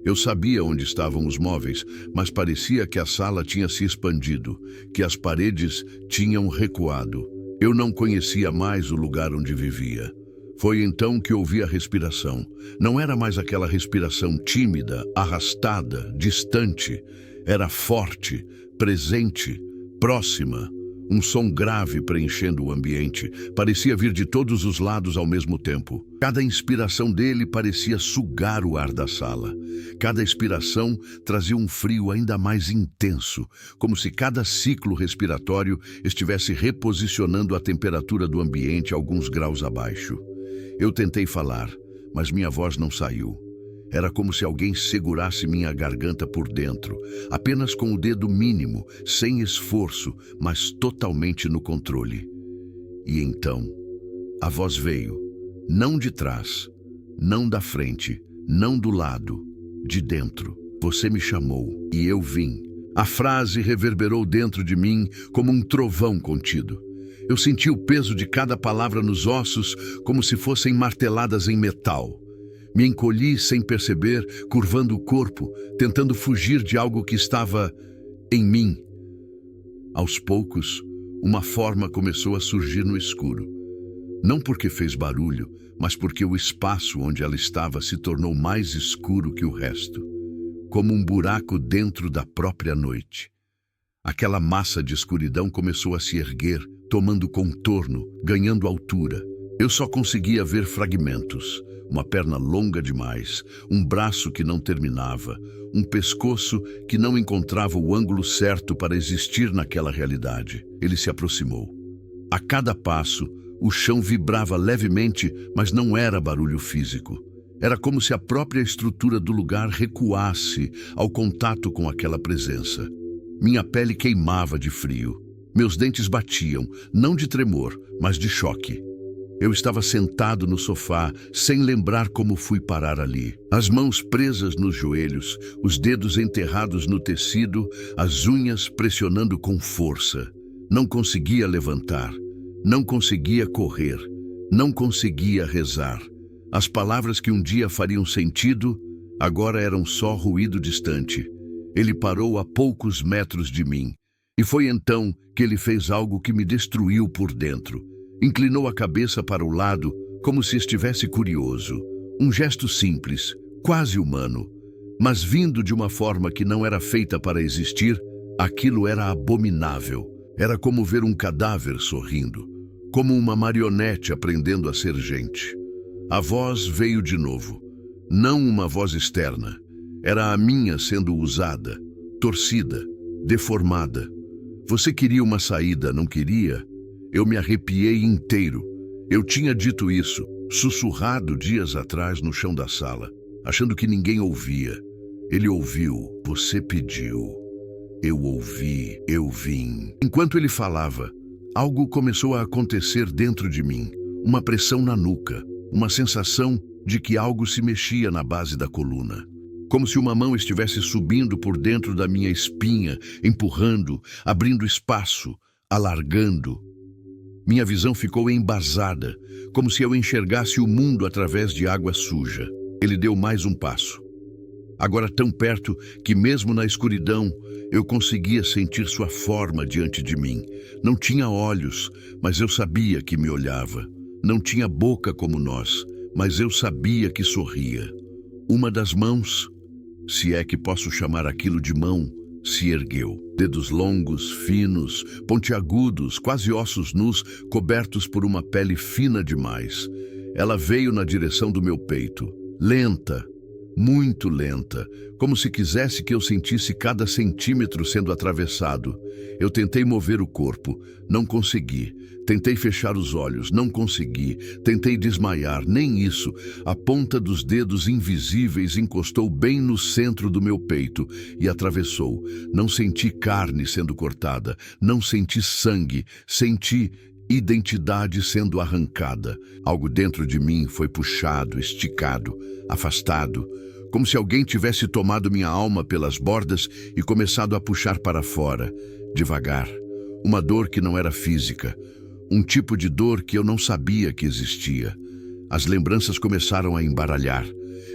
Eu sabia onde estavam os móveis, mas parecia que a sala tinha se expandido, que as paredes tinham recuado. Eu não conhecia mais o lugar onde vivia. Foi então que ouvi a respiração. Não era mais aquela respiração tímida, arrastada, distante. Era forte, presente, próxima. Um som grave preenchendo o ambiente. Parecia vir de todos os lados ao mesmo tempo. Cada inspiração dele parecia sugar o ar da sala. Cada expiração trazia um frio ainda mais intenso, como se cada ciclo respiratório estivesse reposicionando a temperatura do ambiente alguns graus abaixo. Eu tentei falar, mas minha voz não saiu. Era como se alguém segurasse minha garganta por dentro, apenas com o dedo mínimo, sem esforço, mas totalmente no controle. E então, a voz veio, não de trás, não da frente, não do lado, de dentro. Você me chamou e eu vim. A frase reverberou dentro de mim como um trovão contido. Eu senti o peso de cada palavra nos ossos como se fossem marteladas em metal. Me encolhi sem perceber, curvando o corpo, tentando fugir de algo que estava em mim. Aos poucos, uma forma começou a surgir no escuro. Não porque fez barulho, mas porque o espaço onde ela estava se tornou mais escuro que o resto, como um buraco dentro da própria noite. Aquela massa de escuridão começou a se erguer, tomando contorno, ganhando altura. Eu só conseguia ver fragmentos. Uma perna longa demais, um braço que não terminava, um pescoço que não encontrava o ângulo certo para existir naquela realidade. Ele se aproximou. A cada passo, o chão vibrava levemente, mas não era barulho físico. Era como se a própria estrutura do lugar recuasse ao contato com aquela presença. Minha pele queimava de frio. Meus dentes batiam, não de tremor, mas de choque. Eu estava sentado no sofá, sem lembrar como fui parar ali. As mãos presas nos joelhos, os dedos enterrados no tecido, as unhas pressionando com força. Não conseguia levantar, não conseguia correr, não conseguia rezar. As palavras que um dia fariam sentido, agora eram só ruído distante. Ele parou a poucos metros de mim. E foi então que ele fez algo que me destruiu por dentro. Inclinou a cabeça para o lado, como se estivesse curioso. Um gesto simples, quase humano. Mas vindo de uma forma que não era feita para existir, aquilo era abominável. Era como ver um cadáver sorrindo, como uma marionete aprendendo a ser gente. A voz veio de novo. Não uma voz externa. Era a minha sendo usada, torcida, deformada. Você queria uma saída, não queria? Eu me arrepiei inteiro. Eu tinha dito isso, sussurrado dias atrás no chão da sala, achando que ninguém ouvia. Ele ouviu, você pediu. Eu ouvi, eu vim. Enquanto ele falava, algo começou a acontecer dentro de mim. Uma pressão na nuca, uma sensação de que algo se mexia na base da coluna. Como se uma mão estivesse subindo por dentro da minha espinha, empurrando, abrindo espaço, alargando. Minha visão ficou embasada, como se eu enxergasse o mundo através de água suja. Ele deu mais um passo. Agora tão perto que mesmo na escuridão eu conseguia sentir sua forma diante de mim. Não tinha olhos, mas eu sabia que me olhava. Não tinha boca como nós, mas eu sabia que sorria. Uma das mãos, se é que posso chamar aquilo de mão, se ergueu. Dedos longos, finos, pontiagudos, quase ossos nus, cobertos por uma pele fina demais. Ela veio na direção do meu peito, lenta, muito lenta, como se quisesse que eu sentisse cada centímetro sendo atravessado. Eu tentei mover o corpo, não consegui. Tentei fechar os olhos, não consegui. Tentei desmaiar, nem isso. A ponta dos dedos invisíveis encostou bem no centro do meu peito e atravessou. Não senti carne sendo cortada, não senti sangue, senti identidade sendo arrancada. Algo dentro de mim foi puxado, esticado, afastado, como se alguém tivesse tomado minha alma pelas bordas e começado a puxar para fora, devagar. Uma dor que não era física, um tipo de dor que eu não sabia que existia. As lembranças começaram a embaralhar.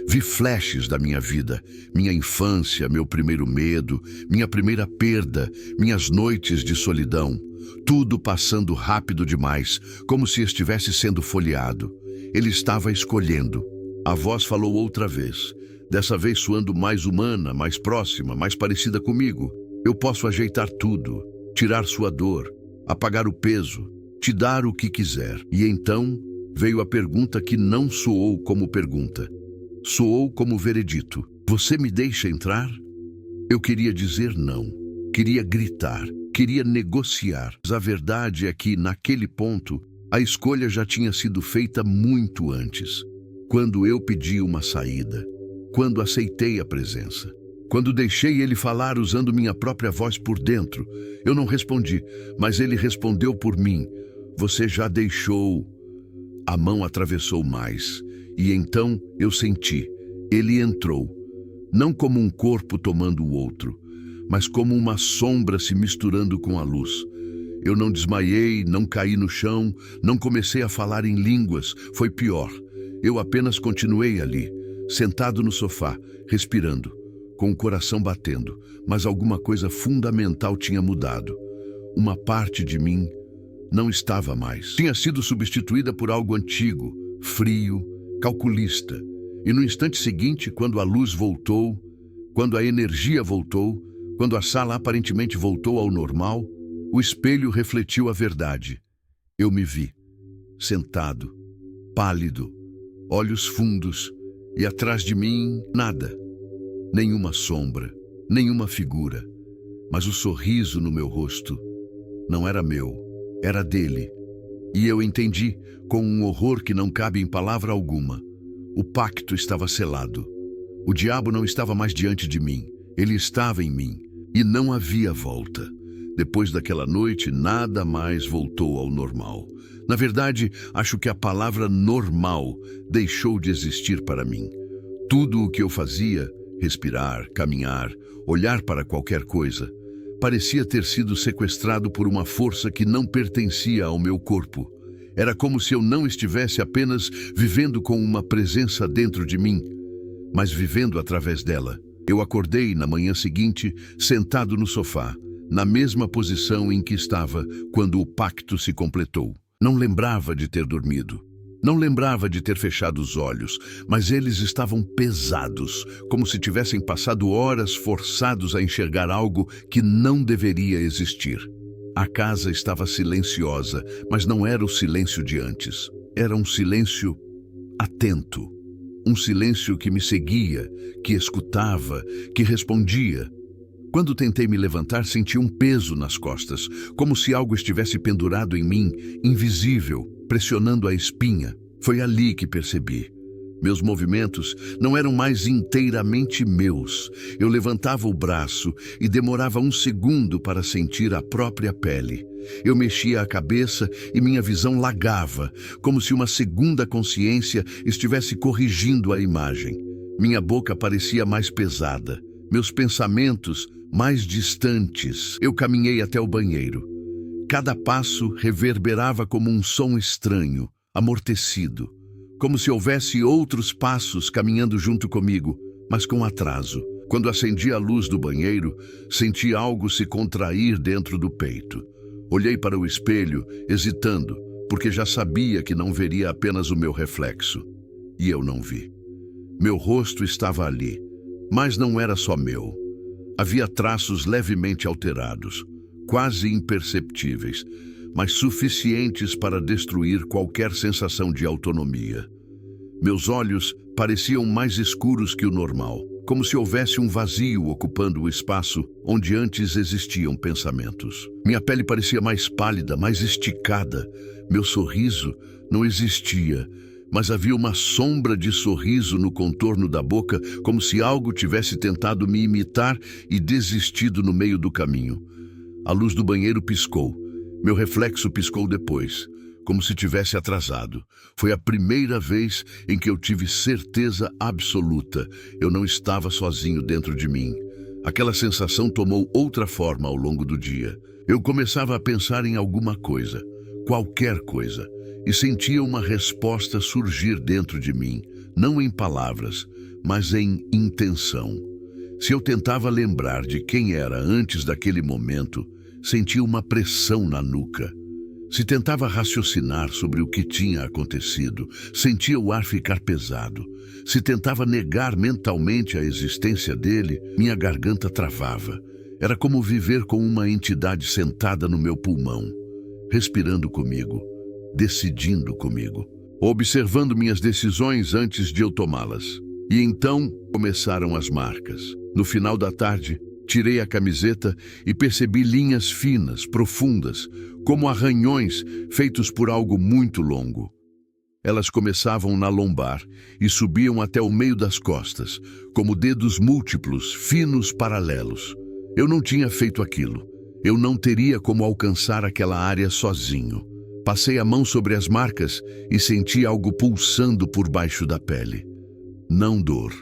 Vi flashes da minha vida, minha infância, meu primeiro medo, minha primeira perda, minhas noites de solidão. Tudo passando rápido demais, como se estivesse sendo folheado. Ele estava escolhendo. A voz falou outra vez, dessa vez soando mais humana, mais próxima, mais parecida comigo. Eu posso ajeitar tudo, tirar sua dor, apagar o peso, te dar o que quiser. E então veio a pergunta que não soou como pergunta. Soou como veredito. Você me deixa entrar? Eu queria dizer não. Queria gritar. Queria negociar. Mas a verdade é que, naquele ponto, a escolha já tinha sido feita muito antes. Quando eu pedi uma saída. Quando aceitei a presença. Quando deixei ele falar usando minha própria voz por dentro. Eu não respondi, mas ele respondeu por mim. Você já deixou. A mão atravessou mais. E então eu senti. Ele entrou. Não como um corpo tomando o outro, mas como uma sombra se misturando com a luz. Eu não desmaiei, não caí no chão, não comecei a falar em línguas. Foi pior. Eu apenas continuei ali, sentado no sofá, respirando, com o coração batendo, mas alguma coisa fundamental tinha mudado. Uma parte de mim não estava mais. Tinha sido substituída por algo antigo, frio, calculista. E no instante seguinte, quando a luz voltou, quando a energia voltou, quando a sala aparentemente voltou ao normal, o espelho refletiu a verdade. Eu me vi, sentado, pálido, olhos fundos, e atrás de mim, nada. Nenhuma sombra, nenhuma figura. Mas o sorriso no meu rosto não era meu, era dele. E eu entendi, com um horror que não cabe em palavra alguma. O pacto estava selado. O diabo não estava mais diante de mim. Ele estava em mim. E não havia volta. Depois daquela noite, nada mais voltou ao normal. Na verdade, acho que a palavra normal deixou de existir para mim. Tudo o que eu fazia, respirar, caminhar, olhar para qualquer coisa, parecia ter sido sequestrado por uma força que não pertencia ao meu corpo. Era como se eu não estivesse apenas vivendo com uma presença dentro de mim, mas vivendo através dela. Eu acordei na manhã seguinte, sentado no sofá, na mesma posição em que estava quando o pacto se completou. Não lembrava de ter dormido. Não lembrava de ter fechado os olhos, mas eles estavam pesados, como se tivessem passado horas forçados a enxergar algo que não deveria existir. A casa estava silenciosa, mas não era o silêncio de antes. Era um silêncio atento. Um silêncio que me seguia, que escutava, que respondia. Quando tentei me levantar, senti um peso nas costas, como se algo estivesse pendurado em mim, invisível, pressionando a espinha. Foi ali que percebi. Meus movimentos não eram mais inteiramente meus. Eu levantava o braço e demorava um segundo para sentir a própria pele. Eu mexia a cabeça e minha visão lagava, como se uma segunda consciência estivesse corrigindo a imagem. Minha boca parecia mais pesada, meus pensamentos mais distantes. Eu caminhei até o banheiro. Cada passo reverberava como um som estranho, amortecido, como se houvesse outros passos caminhando junto comigo, mas com atraso. Quando acendi a luz do banheiro, senti algo se contrair dentro do peito. Olhei para o espelho, hesitando, porque já sabia que não veria apenas o meu reflexo. E eu não vi. Meu rosto estava ali, mas não era só meu. Havia traços levemente alterados, quase imperceptíveis, mas suficientes para destruir qualquer sensação de autonomia. Meus olhos pareciam mais escuros que o normal, como se houvesse um vazio ocupando o espaço onde antes existiam pensamentos. Minha pele parecia mais pálida, mais esticada. Meu sorriso não existia, mas havia uma sombra de sorriso no contorno da boca, como se algo tivesse tentado me imitar e desistido no meio do caminho. A luz do banheiro piscou. Meu reflexo piscou depois, como se tivesse atrasado. Foi a primeira vez em que eu tive certeza absoluta. Eu não estava sozinho dentro de mim. Aquela sensação tomou outra forma ao longo do dia. Eu começava a pensar em alguma coisa, qualquer coisa, e sentia uma resposta surgir dentro de mim, não em palavras, mas em intenção. Se eu tentava lembrar de quem era antes daquele momento, sentia uma pressão na nuca. Se tentava raciocinar sobre o que tinha acontecido, sentia o ar ficar pesado. Se tentava negar mentalmente a existência dele, minha garganta travava. Era como viver com uma entidade sentada no meu pulmão, respirando comigo, decidindo comigo, observando minhas decisões antes de eu tomá-las. E então começaram as marcas. No final da tarde, tirei a camiseta e percebi linhas finas, profundas, como arranhões feitos por algo muito longo. Elas começavam na lombar e subiam até o meio das costas, como dedos múltiplos, finos, paralelos. Eu não tinha feito aquilo. Eu não teria como alcançar aquela área sozinho. Passei a mão sobre as marcas e senti algo pulsando por baixo da pele. Não dor,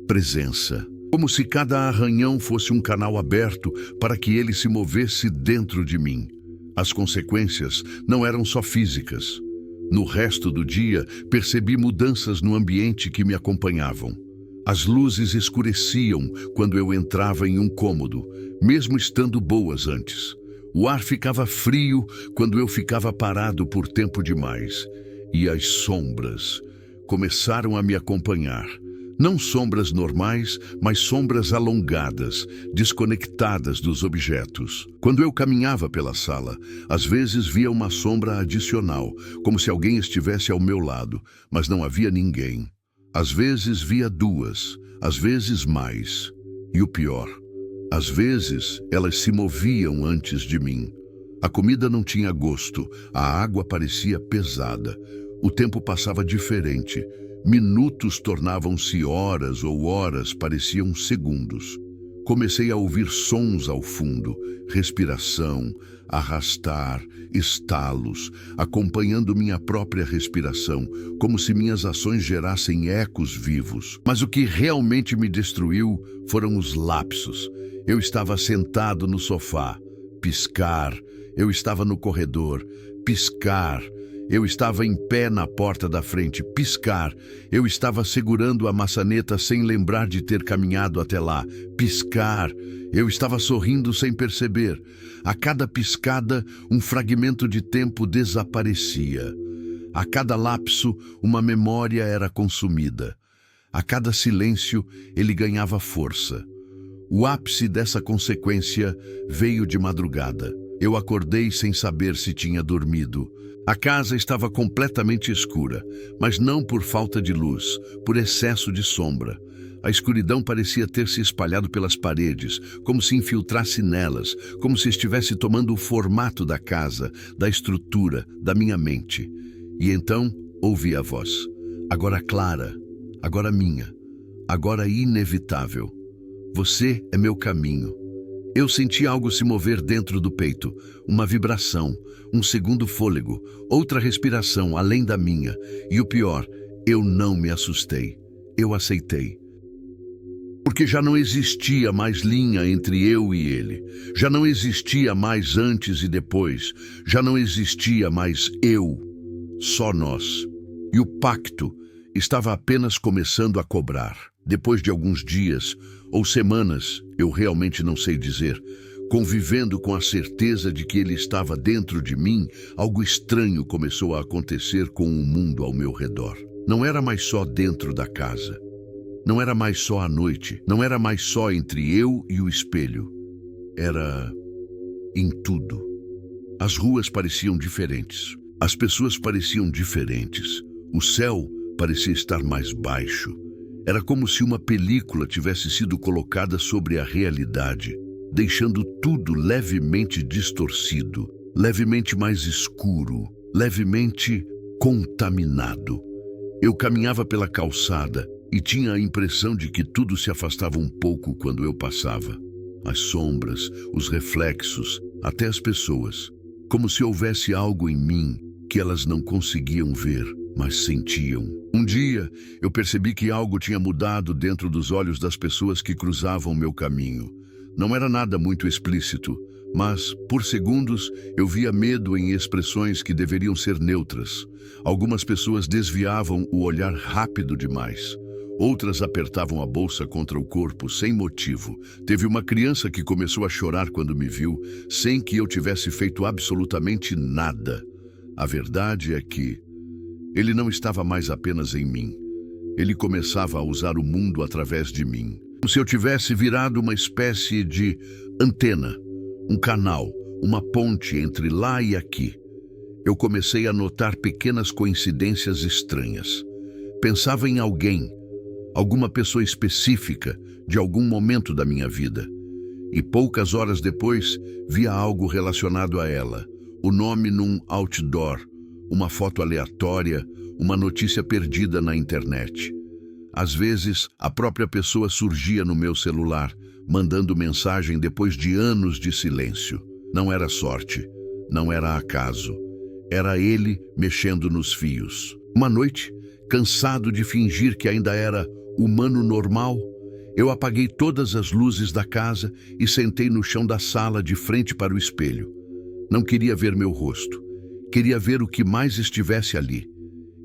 presença. Como se cada arranhão fosse um canal aberto para que ele se movesse dentro de mim. As consequências não eram só físicas. No resto do dia, percebi mudanças no ambiente que me acompanhavam. As luzes escureciam quando eu entrava em um cômodo, mesmo estando boas antes. O ar ficava frio quando eu ficava parado por tempo demais. E as sombras começaram a me acompanhar. Não sombras normais, mas sombras alongadas, desconectadas dos objetos. Quando eu caminhava pela sala, às vezes via uma sombra adicional, como se alguém estivesse ao meu lado, mas não havia ninguém. Às vezes via duas, às vezes mais. E o pior, às vezes elas se moviam antes de mim. A comida não tinha gosto, a água parecia pesada, o tempo passava diferente. Minutos tornavam-se horas ou horas pareciam segundos. Comecei a ouvir sons ao fundo, respiração, arrastar, estalos, acompanhando minha própria respiração, como se minhas ações gerassem ecos vivos. Mas o que realmente me destruiu foram os lapsos. Eu estava sentado no sofá, piscar. Eu estava no corredor, piscar. Eu estava em pé na porta da frente, piscar. Eu estava segurando a maçaneta sem lembrar de ter caminhado até lá, piscar. Eu estava sorrindo sem perceber. A cada piscada, um fragmento de tempo desaparecia. A cada lapso, uma memória era consumida. A cada silêncio, ele ganhava força. O ápice dessa consequência veio de madrugada. Eu acordei sem saber se tinha dormido. A casa estava completamente escura, mas não por falta de luz, por excesso de sombra. A escuridão parecia ter se espalhado pelas paredes, como se infiltrasse nelas, como se estivesse tomando o formato da casa, da estrutura, da minha mente. E então ouvi a voz, agora clara, agora minha, agora inevitável. Você é meu caminho. Eu senti algo se mover dentro do peito, uma vibração, um segundo fôlego, outra respiração além da minha. E o pior, eu não me assustei. Eu aceitei. Porque já não existia mais linha entre eu e ele. Já não existia mais antes e depois. Já não existia mais eu, só nós. E o pacto estava apenas começando a cobrar. Depois de alguns dias ou semanas, eu realmente não sei dizer, convivendo com a certeza de que ele estava dentro de mim, algo estranho começou a acontecer com o mundo ao meu redor. Não era mais só dentro da casa. Não era mais só à noite. Não era mais só entre eu e o espelho. Era em tudo. As ruas pareciam diferentes. As pessoas pareciam diferentes. O céu parecia estar mais baixo. Era como se uma película tivesse sido colocada sobre a realidade, deixando tudo levemente distorcido, levemente mais escuro, levemente contaminado. Eu caminhava pela calçada e tinha a impressão de que tudo se afastava um pouco quando eu passava. As sombras, os reflexos, até as pessoas. Como se houvesse algo em mim que elas não conseguiam ver, mas sentiam. Um dia, eu percebi que algo tinha mudado dentro dos olhos das pessoas que cruzavam meu caminho. Não era nada muito explícito, mas, por segundos, eu via medo em expressões que deveriam ser neutras. Algumas pessoas desviavam o olhar rápido demais. Outras apertavam a bolsa contra o corpo sem motivo. Teve uma criança que começou a chorar quando me viu, sem que eu tivesse feito absolutamente nada. A verdade é que ele não estava mais apenas em mim. Ele começava a usar o mundo através de mim. Como se eu tivesse virado uma espécie de antena, um canal, uma ponte entre lá e aqui. Eu comecei a notar pequenas coincidências estranhas. Pensava em alguém, alguma pessoa específica de algum momento da minha vida. E poucas horas depois, via algo relacionado a ela. O nome num outdoor, uma foto aleatória, uma notícia perdida na internet. Às vezes, a própria pessoa surgia no meu celular, mandando mensagem depois de anos de silêncio. Não era sorte, não era acaso. Era ele mexendo nos fios. Uma noite, cansado de fingir que ainda era humano normal, eu apaguei todas as luzes da casa e sentei no chão da sala de frente para o espelho. Não queria ver meu rosto. Queria ver o que mais estivesse ali.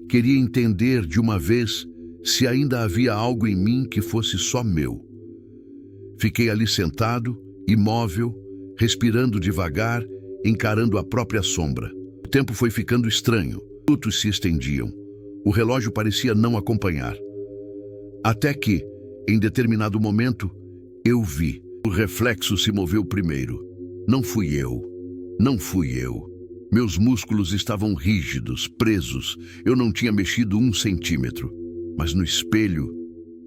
Queria entender de uma vez se ainda havia algo em mim que fosse só meu. Fiquei ali sentado, imóvel, respirando devagar, encarando a própria sombra. O tempo foi ficando estranho. Minutos se estendiam. O relógio parecia não acompanhar. Até que, em determinado momento, eu vi. O reflexo se moveu primeiro. Não fui eu. Não fui eu. Meus músculos estavam rígidos, presos. Eu não tinha mexido 1 centímetro. Mas no espelho,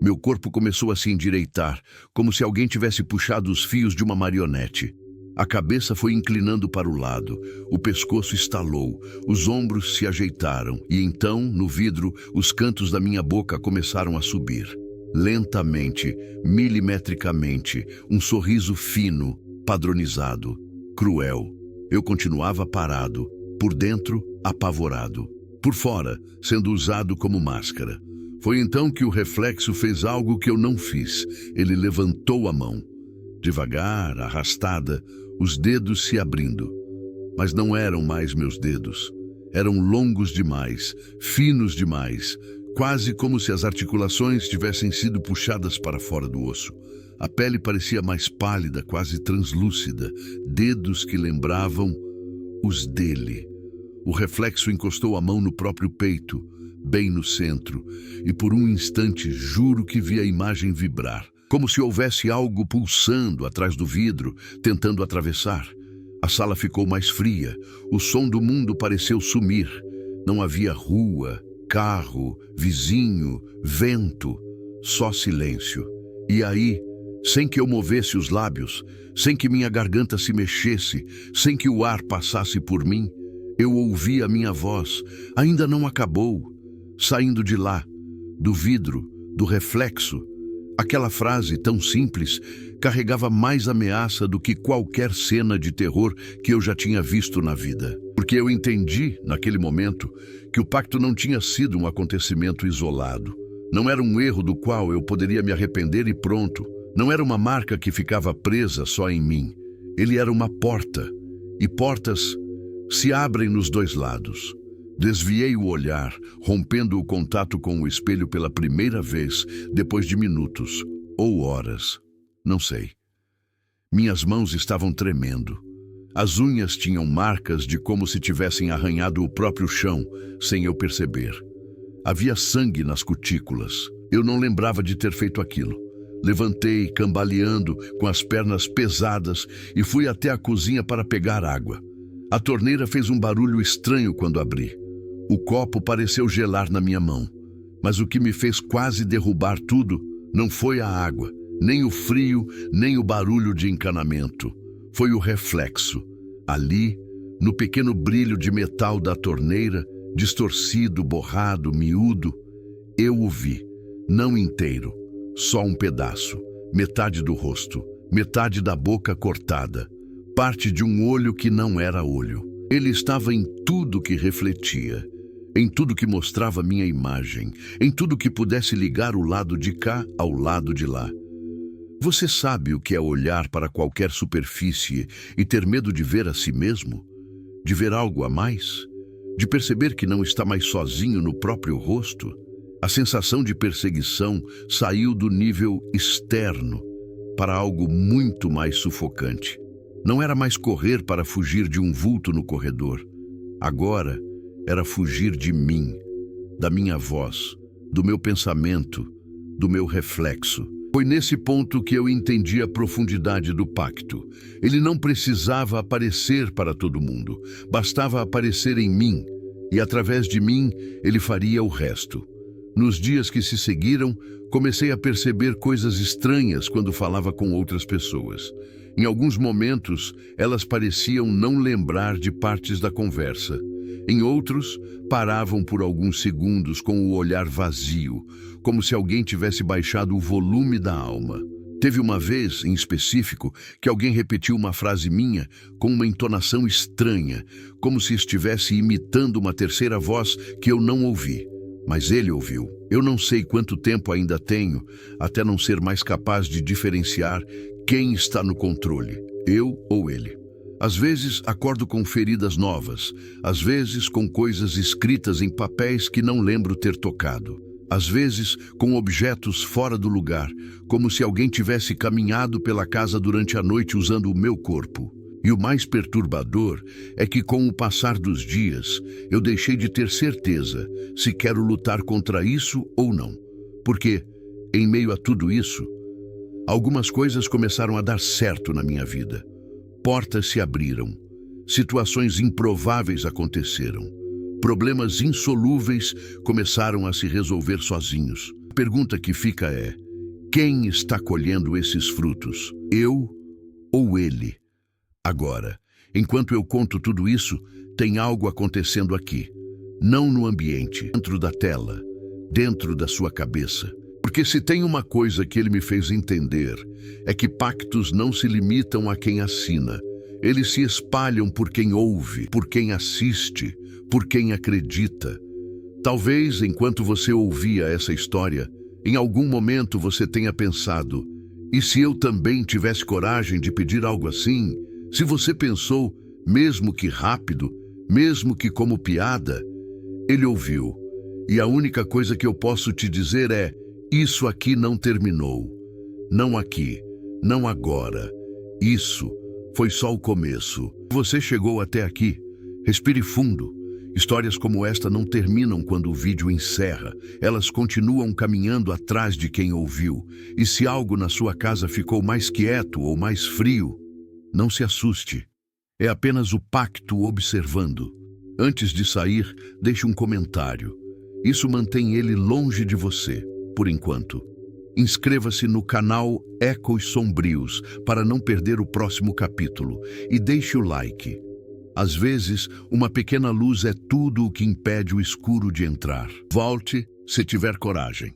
meu corpo começou a se endireitar, como se alguém tivesse puxado os fios de uma marionete. A cabeça foi inclinando para o lado, o pescoço estalou, os ombros se ajeitaram e então, no vidro, os cantos da minha boca começaram a subir. Lentamente, milimetricamente, um sorriso fino, padronizado, cruel. Eu continuava parado, por dentro, apavorado, por fora, sendo usado como máscara. Foi então que o reflexo fez algo que eu não fiz. Ele levantou a mão. Devagar, arrastada, os dedos se abrindo. Mas não eram mais meus dedos. Eram longos demais, finos demais, quase como se as articulações tivessem sido puxadas para fora do osso. A pele parecia mais pálida, quase translúcida, dedos que lembravam os dele. O reflexo encostou a mão no próprio peito, bem no centro, e por um instante juro que vi a imagem vibrar, como se houvesse algo pulsando atrás do vidro, tentando atravessar. A sala ficou mais fria, o som do mundo pareceu sumir. Não havia rua, carro, vizinho, vento, só silêncio. E aí, sem que eu movesse os lábios, sem que minha garganta se mexesse, sem que o ar passasse por mim, eu ouvi a minha voz, ainda não acabou, saindo de lá, do vidro, do reflexo. Aquela frase tão simples carregava mais ameaça do que qualquer cena de terror que eu já tinha visto na vida. Porque eu entendi, naquele momento, que o pacto não tinha sido um acontecimento isolado. Não era um erro do qual eu poderia me arrepender e pronto. Não era uma marca que ficava presa só em mim. Ele era uma porta. E portas se abrem nos dois lados. Desviei o olhar, rompendo o contato com o espelho pela primeira vez, depois de minutos ou horas. Não sei. Minhas mãos estavam tremendo. As unhas tinham marcas de como se tivessem arranhado o próprio chão, sem eu perceber. Havia sangue nas cutículas. Eu não lembrava de ter feito aquilo. Levantei, cambaleando, com as pernas pesadas, e fui até a cozinha para pegar água. A torneira fez um barulho estranho quando abri. O copo pareceu gelar na minha mão. Mas o que me fez quase derrubar tudo não foi a água, nem o frio, nem o barulho de encanamento. Foi o reflexo. Ali, no pequeno brilho de metal da torneira, distorcido, borrado, miúdo, eu o vi, não inteiro, só um pedaço, metade do rosto, metade da boca cortada, parte de um olho que não era olho. Ele estava em tudo que refletia, em tudo que mostrava minha imagem, em tudo que pudesse ligar o lado de cá ao lado de lá. Você sabe o que é olhar para qualquer superfície e ter medo de ver a si mesmo? De ver algo a mais? De perceber que não está mais sozinho no próprio rosto? A sensação de perseguição saiu do nível externo para algo muito mais sufocante. Não era mais correr para fugir de um vulto no corredor. Agora era fugir de mim, da minha voz, do meu pensamento, do meu reflexo. Foi nesse ponto que eu entendi a profundidade do pacto. Ele não precisava aparecer para todo mundo. Bastava aparecer em mim, e através de mim ele faria o resto. Nos dias que se seguiram, comecei a perceber coisas estranhas quando falava com outras pessoas. Em alguns momentos, elas pareciam não lembrar de partes da conversa. Em outros, paravam por alguns segundos com o olhar vazio, como se alguém tivesse baixado o volume da alma. Teve uma vez, em específico, que alguém repetiu uma frase minha com uma entonação estranha, como se estivesse imitando uma terceira voz que eu não ouvi. Mas ele ouviu. Eu não sei quanto tempo ainda tenho, até não ser mais capaz de diferenciar quem está no controle, eu ou ele. Às vezes acordo com feridas novas, às vezes com coisas escritas em papéis que não lembro ter tocado. Às vezes com objetos fora do lugar, como se alguém tivesse caminhado pela casa durante a noite usando o meu corpo. E o mais perturbador é que com o passar dos dias, eu deixei de ter certeza se quero lutar contra isso ou não. Porque, em meio a tudo isso, algumas coisas começaram a dar certo na minha vida. Portas se abriram, situações improváveis aconteceram, problemas insolúveis começaram a se resolver sozinhos. A pergunta que fica é: quem está colhendo esses frutos? Eu ou ele? Agora, enquanto eu conto tudo isso, tem algo acontecendo aqui. Não no ambiente, dentro da tela, dentro da sua cabeça. Porque se tem uma coisa que ele me fez entender, é que pactos não se limitam a quem assina. Eles se espalham por quem ouve, por quem assiste, por quem acredita. Talvez, enquanto você ouvia essa história, em algum momento você tenha pensado: e se eu também tivesse coragem de pedir algo assim? Se você pensou, mesmo que rápido, mesmo que como piada, ele ouviu. E a única coisa que eu posso te dizer é: isso aqui não terminou. Não aqui, não agora. Isso foi só o começo. Você chegou até aqui. Respire fundo. Histórias como esta não terminam quando o vídeo encerra. Elas continuam caminhando atrás de quem ouviu. E se algo na sua casa ficou mais quieto ou mais frio, não se assuste. É apenas o pacto observando. Antes de sair, deixe um comentário. Isso mantém ele longe de você, por enquanto. Inscreva-se no canal Ecos Sombrios para não perder o próximo capítulo e deixe o like. Às vezes, uma pequena luz é tudo o que impede o escuro de entrar. Volte se tiver coragem.